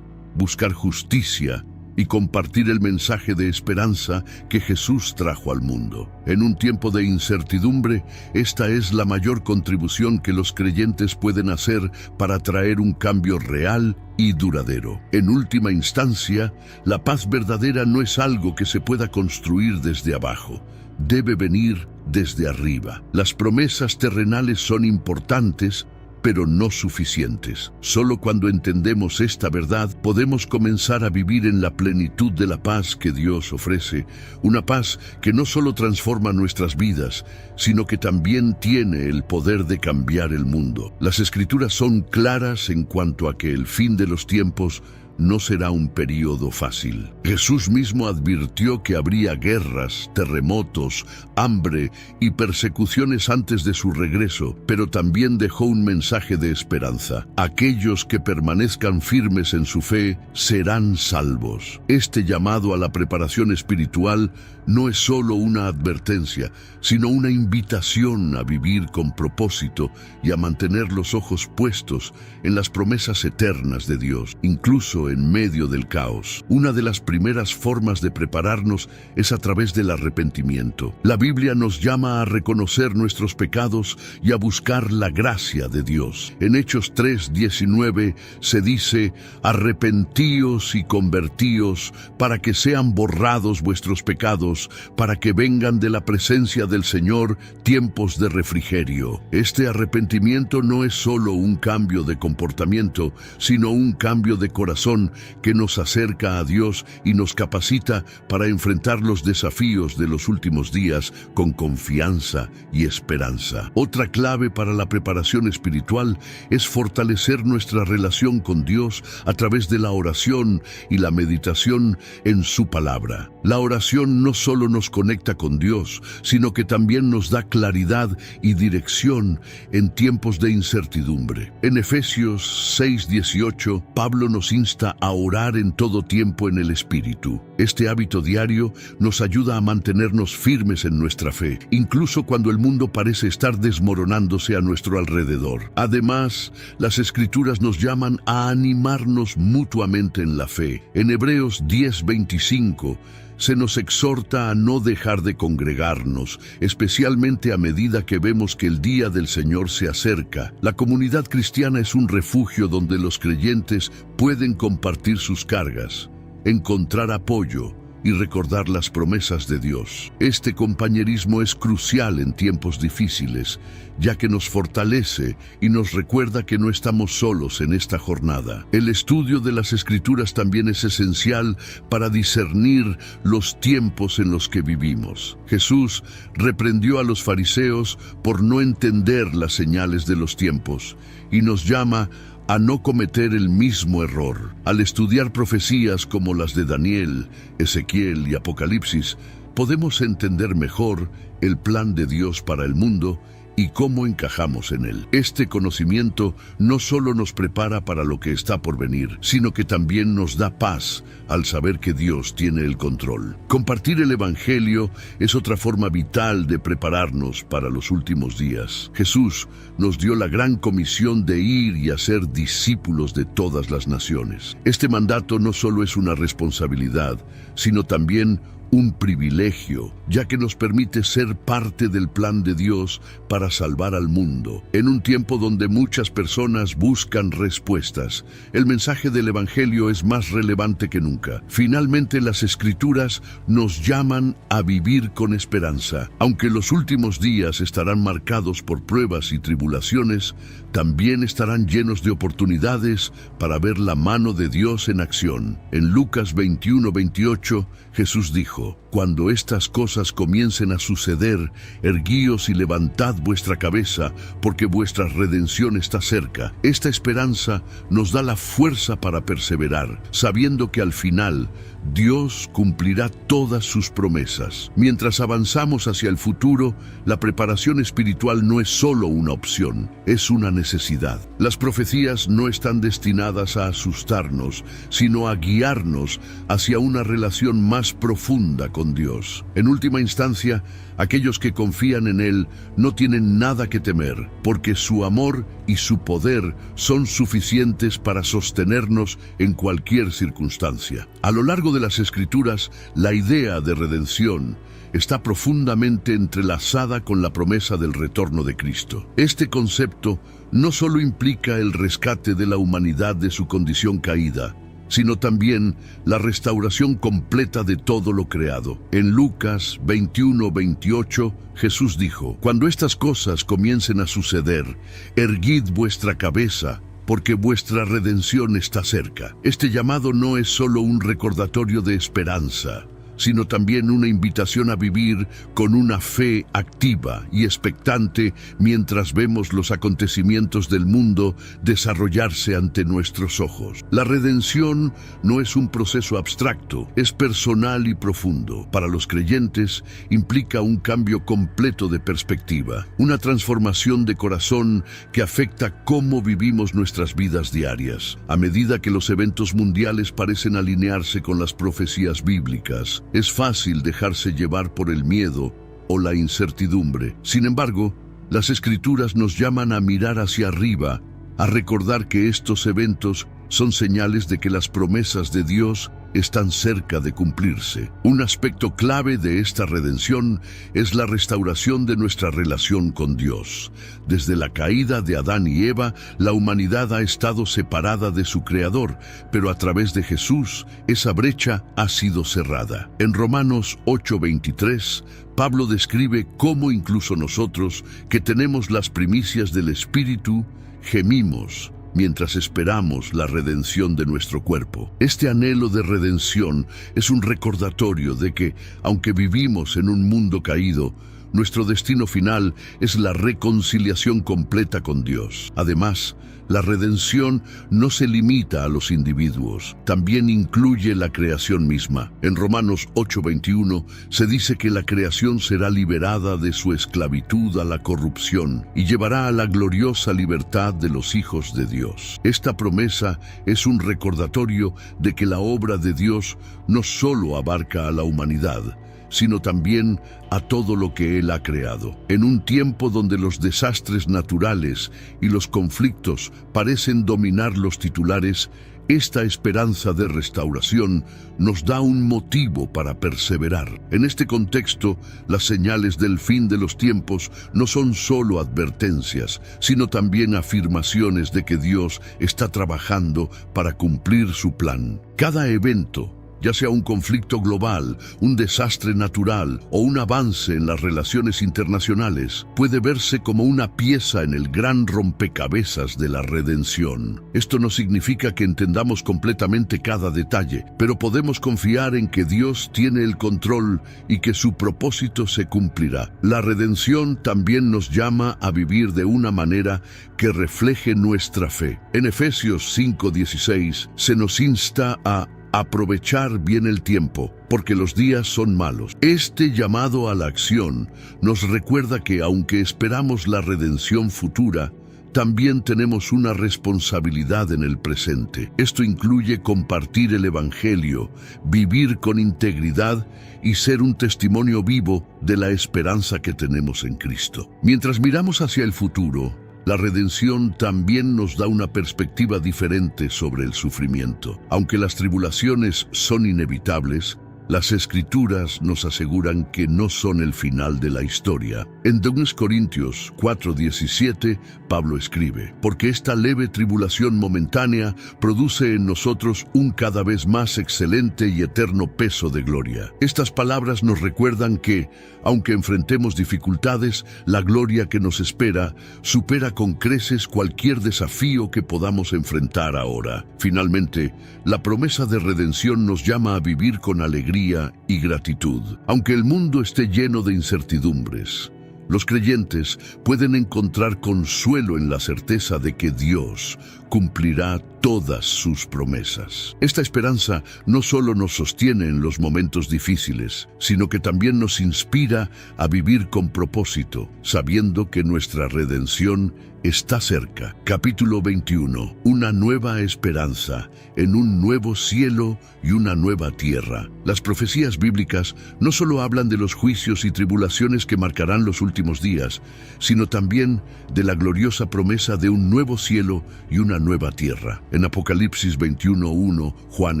buscar justicia y compartir el mensaje de esperanza que Jesús trajo al mundo. En un tiempo de incertidumbre, esta es la mayor contribución que los creyentes pueden hacer para traer un cambio real y duradero. En última instancia, la paz verdadera no es algo que se pueda construir desde abajo. Debe venir desde arriba. Las promesas terrenales son importantes, pero no suficientes. Solo cuando entendemos esta verdad podemos comenzar a vivir en la plenitud de la paz que Dios ofrece, una paz que no solo transforma nuestras vidas, sino que también tiene el poder de cambiar el mundo. Las Escrituras son claras en cuanto a que el fin de los tiempos no será un período fácil. Jesús mismo advirtió que habría guerras, terremotos, hambre y persecuciones antes de su regreso, pero también dejó un mensaje de esperanza. Aquellos que permanezcan firmes en su fe serán salvos. Este llamado a la preparación espiritual no es solo una advertencia, sino una invitación a vivir con propósito y a mantener los ojos puestos en las promesas eternas de Dios, incluso en medio del caos. Una de las primeras formas de prepararnos es a través del arrepentimiento. La Biblia nos llama a reconocer nuestros pecados y a buscar la gracia de Dios. En Hechos 3:19 se dice: arrepentíos y convertíos para que sean borrados vuestros pecados, para que vengan de la presencia del Señor tiempos de refrigerio. Este arrepentimiento no es solo un cambio de comportamiento, sino un cambio de corazón que nos acerca a Dios y nos capacita para enfrentar los desafíos de los últimos días con confianza y esperanza. Otra clave para la preparación espiritual es fortalecer nuestra relación con Dios a través de la oración y la meditación en su palabra. La oración no solo nos conecta con Dios, sino que también nos da claridad y dirección en tiempos de incertidumbre. En Efesios 6:18, Pablo nos insta a orar en todo tiempo en el Espíritu. Este hábito diario nos ayuda a mantenernos firmes en nuestra fe, incluso cuando el mundo parece estar desmoronándose a nuestro alrededor. Además, las Escrituras nos llaman a animarnos mutuamente en la fe. En Hebreos 10:25, se nos exhorta a no dejar de congregarnos, especialmente a medida que vemos que el día del Señor se acerca. La comunidad cristiana es un refugio donde los creyentes pueden compartir sus cargas, encontrar apoyo y recordar las promesas de Dios. Este compañerismo es crucial en tiempos difíciles, ya que nos fortalece y nos recuerda que no estamos solos en esta jornada. El estudio de las Escrituras también es esencial para discernir los tiempos en los que vivimos. Jesús reprendió a los fariseos por no entender las señales de los tiempos y nos llama a no cometer el mismo error. Al estudiar profecías como las de Daniel, Ezequiel y Apocalipsis, podemos entender mejor el plan de Dios para el mundo y cómo encajamos en él. Este conocimiento no solo nos prepara para lo que está por venir, sino que también nos da paz al saber que Dios tiene el control. Compartir el Evangelio es otra forma vital de prepararnos para los últimos días. Jesús nos dio la gran comisión de ir y hacer discípulos de todas las naciones. Este mandato no solo es una responsabilidad, sino también un privilegio, ya que nos permite ser parte del plan de Dios para salvar al mundo. En un tiempo donde muchas personas buscan respuestas, el mensaje del Evangelio es más relevante que nunca. Finalmente, las Escrituras nos llaman a vivir con esperanza. Aunque los últimos días estarán marcados por pruebas y tribulaciones, también estarán llenos de oportunidades para ver la mano de Dios en acción. En Lucas 21:28, Jesús dijo: cuando estas cosas comiencen a suceder, erguíos y levantad vuestra cabeza, porque vuestra redención está cerca. Esta esperanza nos da la fuerza para perseverar, sabiendo que al final Dios cumplirá todas sus promesas. Mientras avanzamos hacia el futuro, la preparación espiritual no es solo una opción, es una necesidad. Las profecías no están destinadas a asustarnos, sino a guiarnos hacia una relación más profunda con Dios. En última instancia, aquellos que confían en Él no tienen nada que temer, porque su amor y su poder son suficientes para sostenernos en cualquier circunstancia. A lo largo de las Escrituras, la idea de redención está profundamente entrelazada con la promesa del retorno de Cristo. Este concepto no solo implica el rescate de la humanidad de su condición caída, sino también la restauración completa de todo lo creado. En Lucas 21:28, Jesús dijo: cuando estas cosas comiencen a suceder, erguid vuestra cabeza, porque vuestra redención está cerca. Este llamado no es solo un recordatorio de esperanza, sino también una invitación a vivir con una fe activa y expectante mientras vemos los acontecimientos del mundo desarrollarse ante nuestros ojos. La redención no es un proceso abstracto, es personal y profundo. Para los creyentes implica un cambio completo de perspectiva, una transformación de corazón que afecta cómo vivimos nuestras vidas diarias. A medida que los eventos mundiales parecen alinearse con las profecías bíblicas, es fácil dejarse llevar por el miedo o la incertidumbre. Sin embargo, las Escrituras nos llaman a mirar hacia arriba, a recordar que estos eventos son señales de que las promesas de Dios están cerca de cumplirse. Un aspecto clave de esta redención es la restauración de nuestra relación con Dios. Desde la caída de Adán y Eva, la humanidad ha estado separada de su Creador, pero a través de Jesús, esa brecha ha sido cerrada. En Romanos 8:23, Pablo describe cómo incluso nosotros, que tenemos las primicias del Espíritu, gemimos mientras esperamos la redención de nuestro cuerpo. Este anhelo de redención es un recordatorio de que, aunque vivimos en un mundo caído, nuestro destino final es la reconciliación completa con Dios. Además, la redención no se limita a los individuos, también incluye la creación misma. En Romanos 8:21 se dice que la creación será liberada de su esclavitud a la corrupción y llevará a la gloriosa libertad de los hijos de Dios. Esta promesa es un recordatorio de que la obra de Dios no solo abarca a la humanidad, sino también a todo lo que Él ha creado. En un tiempo donde los desastres naturales y los conflictos parecen dominar los titulares, esta esperanza de restauración nos da un motivo para perseverar. En este contexto, las señales del fin de los tiempos no son solo advertencias, sino también afirmaciones de que Dios está trabajando para cumplir su plan. Cada evento, ya sea un conflicto global, un desastre natural o un avance en las relaciones internacionales, puede verse como una pieza en el gran rompecabezas de la redención. Esto no significa que entendamos completamente cada detalle, pero podemos confiar en que Dios tiene el control y que su propósito se cumplirá. La redención también nos llama a vivir de una manera que refleje nuestra fe. En Efesios 5:16 se nos insta a aprovechar bien el tiempo, porque los días son malos. Este llamado a la acción nos recuerda que aunque esperamos la redención futura, también tenemos una responsabilidad en el presente. Esto incluye compartir el Evangelio, vivir con integridad y ser un testimonio vivo de la esperanza que tenemos en Cristo. Mientras miramos hacia el futuro, la redención también nos da una perspectiva diferente sobre el sufrimiento. Aunque las tribulaciones son inevitables, las Escrituras nos aseguran que no son el final de la historia. En 2 Corintios 4:17, Pablo escribe: porque esta leve tribulación momentánea produce en nosotros un cada vez más excelente y eterno peso de gloria. Estas palabras nos recuerdan que, aunque enfrentemos dificultades, la gloria que nos espera supera con creces cualquier desafío que podamos enfrentar ahora. Finalmente, la promesa de redención nos llama a vivir con alegría y gratitud. Aunque el mundo esté lleno de incertidumbres, los creyentes pueden encontrar consuelo en la certeza de que Dios cumplirá todas sus promesas. Esta esperanza no solo nos sostiene en los momentos difíciles, sino que también nos inspira a vivir con propósito, sabiendo que nuestra redención está cerca. Capítulo 21. Una nueva esperanza en un nuevo cielo y una nueva tierra. Las profecías bíblicas no solo hablan de los juicios y tribulaciones que marcarán los últimos días, sino también de la gloriosa promesa de un nuevo cielo y una nueva tierra. En Apocalipsis 21:1, Juan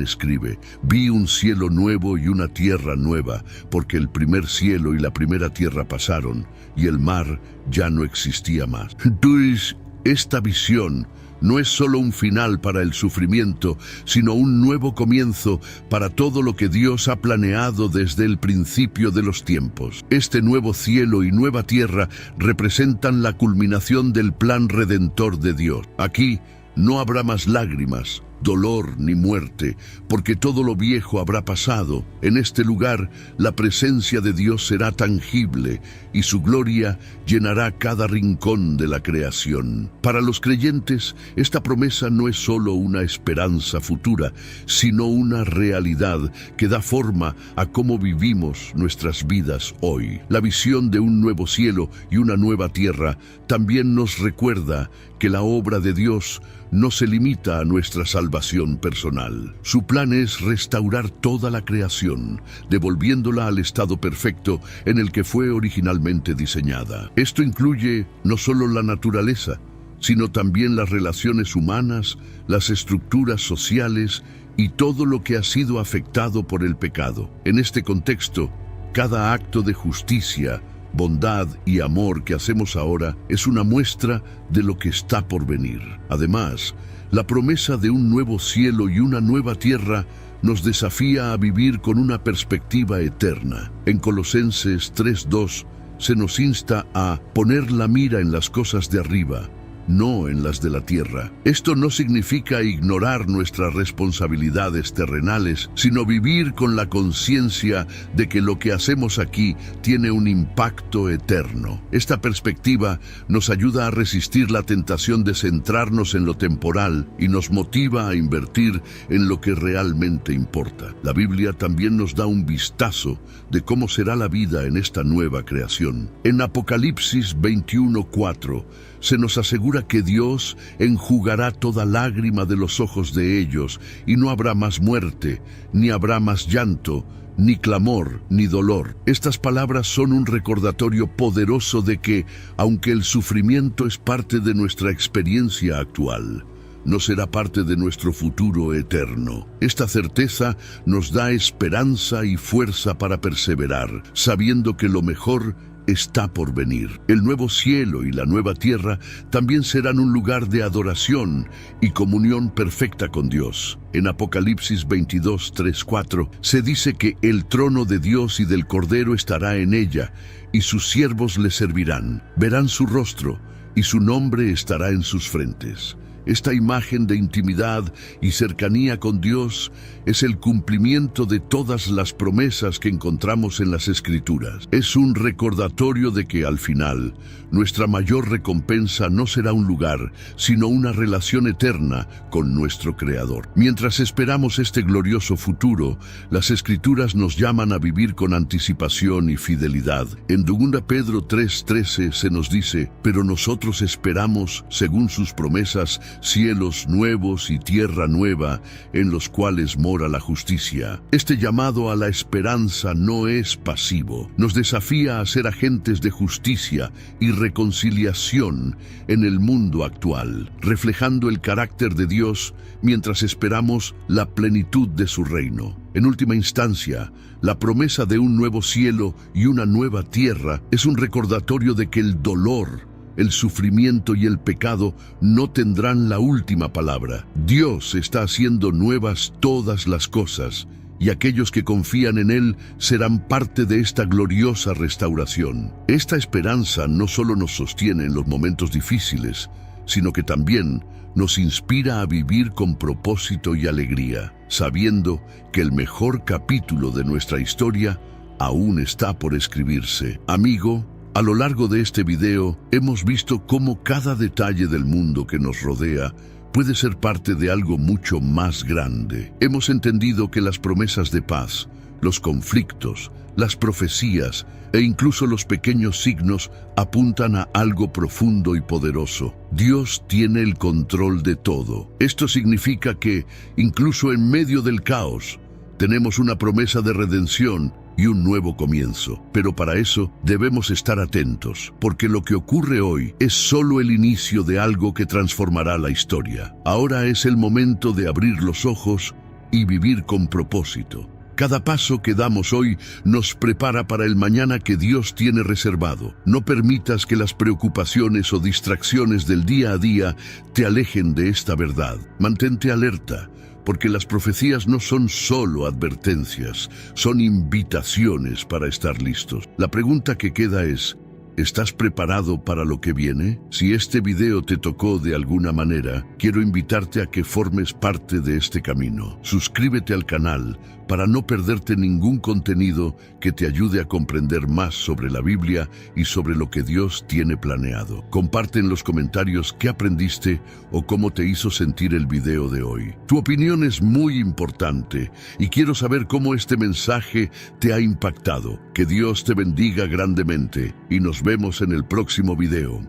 escribe: vi un cielo nuevo y una tierra nueva, porque el primer cielo y la primera tierra pasaron, y el mar ya no existía más. Entonces, esta visión no es solo un final para el sufrimiento, sino un nuevo comienzo para todo lo que Dios ha planeado desde el principio de los tiempos. Este nuevo cielo y nueva tierra representan la culminación del plan redentor de Dios. Aquí no habrá más lágrimas, dolor ni muerte, porque todo lo viejo habrá pasado. En este lugar la presencia de Dios será tangible y su gloria llenará cada rincón de la creación. Para los creyentes, esta promesa no es solo una esperanza futura, sino una realidad que da forma a cómo vivimos nuestras vidas hoy. La visión de un nuevo cielo y una nueva tierra también nos recuerda que la obra de Dios no se limita a nuestra salvación personal. Su plan es restaurar toda la creación, devolviéndola al estado perfecto en el que fue originalmente diseñada. Esto incluye no solo la naturaleza, sino también las relaciones humanas, las estructuras sociales y todo lo que ha sido afectado por el pecado. En este contexto, cada acto de justicia, bondad y amor que hacemos ahora es una muestra de lo que está por venir. Además, la promesa de un nuevo cielo y una nueva tierra nos desafía a vivir con una perspectiva eterna. En Colosenses 3:2 se nos insta a poner la mira en las cosas de arriba, no en las de la tierra. Esto no significa ignorar nuestras responsabilidades terrenales, sino vivir con la conciencia de que lo que hacemos aquí tiene un impacto eterno. Esta perspectiva nos ayuda a resistir la tentación de centrarnos en lo temporal y nos motiva a invertir en lo que realmente importa. La Biblia también nos da un vistazo de cómo será la vida en esta nueva creación. En Apocalipsis 21:4 se nos asegura que Dios enjugará toda lágrima de los ojos de ellos, y no habrá más muerte, ni habrá más llanto, ni clamor, ni dolor. Estas palabras son un recordatorio poderoso de que, aunque el sufrimiento es parte de nuestra experiencia actual, no será parte de nuestro futuro eterno. Esta certeza nos da esperanza y fuerza para perseverar, sabiendo que lo mejor está por venir. El nuevo cielo y la nueva tierra también serán un lugar de adoración y comunión perfecta con Dios. En Apocalipsis 22:3-4 se dice que el trono de Dios y del Cordero estará en ella, y sus siervos le servirán. Verán su rostro, y su nombre estará en sus frentes. Esta imagen de intimidad y cercanía con Dios es el cumplimiento de todas las promesas que encontramos en las Escrituras. Es un recordatorio de que al final, nuestra mayor recompensa no será un lugar, sino una relación eterna con nuestro Creador. Mientras esperamos este glorioso futuro, las Escrituras nos llaman a vivir con anticipación y fidelidad. En 2 Pedro 3:13 se nos dice: pero nosotros esperamos, según sus promesas, cielos nuevos y tierra nueva, en los cuales mora la justicia. Este llamado a la esperanza no es pasivo. Nos desafía a ser agentes de justicia y reconciliación en el mundo actual, reflejando el carácter de Dios mientras esperamos la plenitud de su reino. En última instancia, la promesa de un nuevo cielo y una nueva tierra es un recordatorio de que el dolor, el sufrimiento y el pecado no tendrán la última palabra. Dios está haciendo nuevas todas las cosas, y aquellos que confían en Él serán parte de esta gloriosa restauración. Esta esperanza no solo nos sostiene en los momentos difíciles, sino que también nos inspira a vivir con propósito y alegría, sabiendo que el mejor capítulo de nuestra historia aún está por escribirse. Amigo, a lo largo de este video hemos visto cómo cada detalle del mundo que nos rodea puede ser parte de algo mucho más grande. Hemos entendido que las promesas de paz, los conflictos, las profecías e incluso los pequeños signos apuntan a algo profundo y poderoso. Dios tiene el control de todo. Esto significa que, incluso en medio del caos, tenemos una promesa de redención y un nuevo comienzo. Pero para eso debemos estar atentos, porque lo que ocurre hoy es solo el inicio de algo que transformará la historia. Ahora es el momento de abrir los ojos y vivir con propósito. Cada paso que damos hoy nos prepara para el mañana que Dios tiene reservado. No permitas que las preocupaciones o distracciones del día a día te alejen de esta verdad. Mantente alerta, porque las profecías no son solo advertencias, son invitaciones para estar listos. La pregunta que queda es: ¿Estás preparado para lo que viene? Si este video te tocó de alguna manera, quiero invitarte a que formes parte de este camino. Suscríbete al canal para no perderte ningún contenido que te ayude a comprender más sobre la Biblia y sobre lo que Dios tiene planeado. Comparte en los comentarios qué aprendiste o cómo te hizo sentir el video de hoy. Tu opinión es muy importante y quiero saber cómo este mensaje te ha impactado. Que Dios te bendiga grandemente y nos vemos en el próximo video.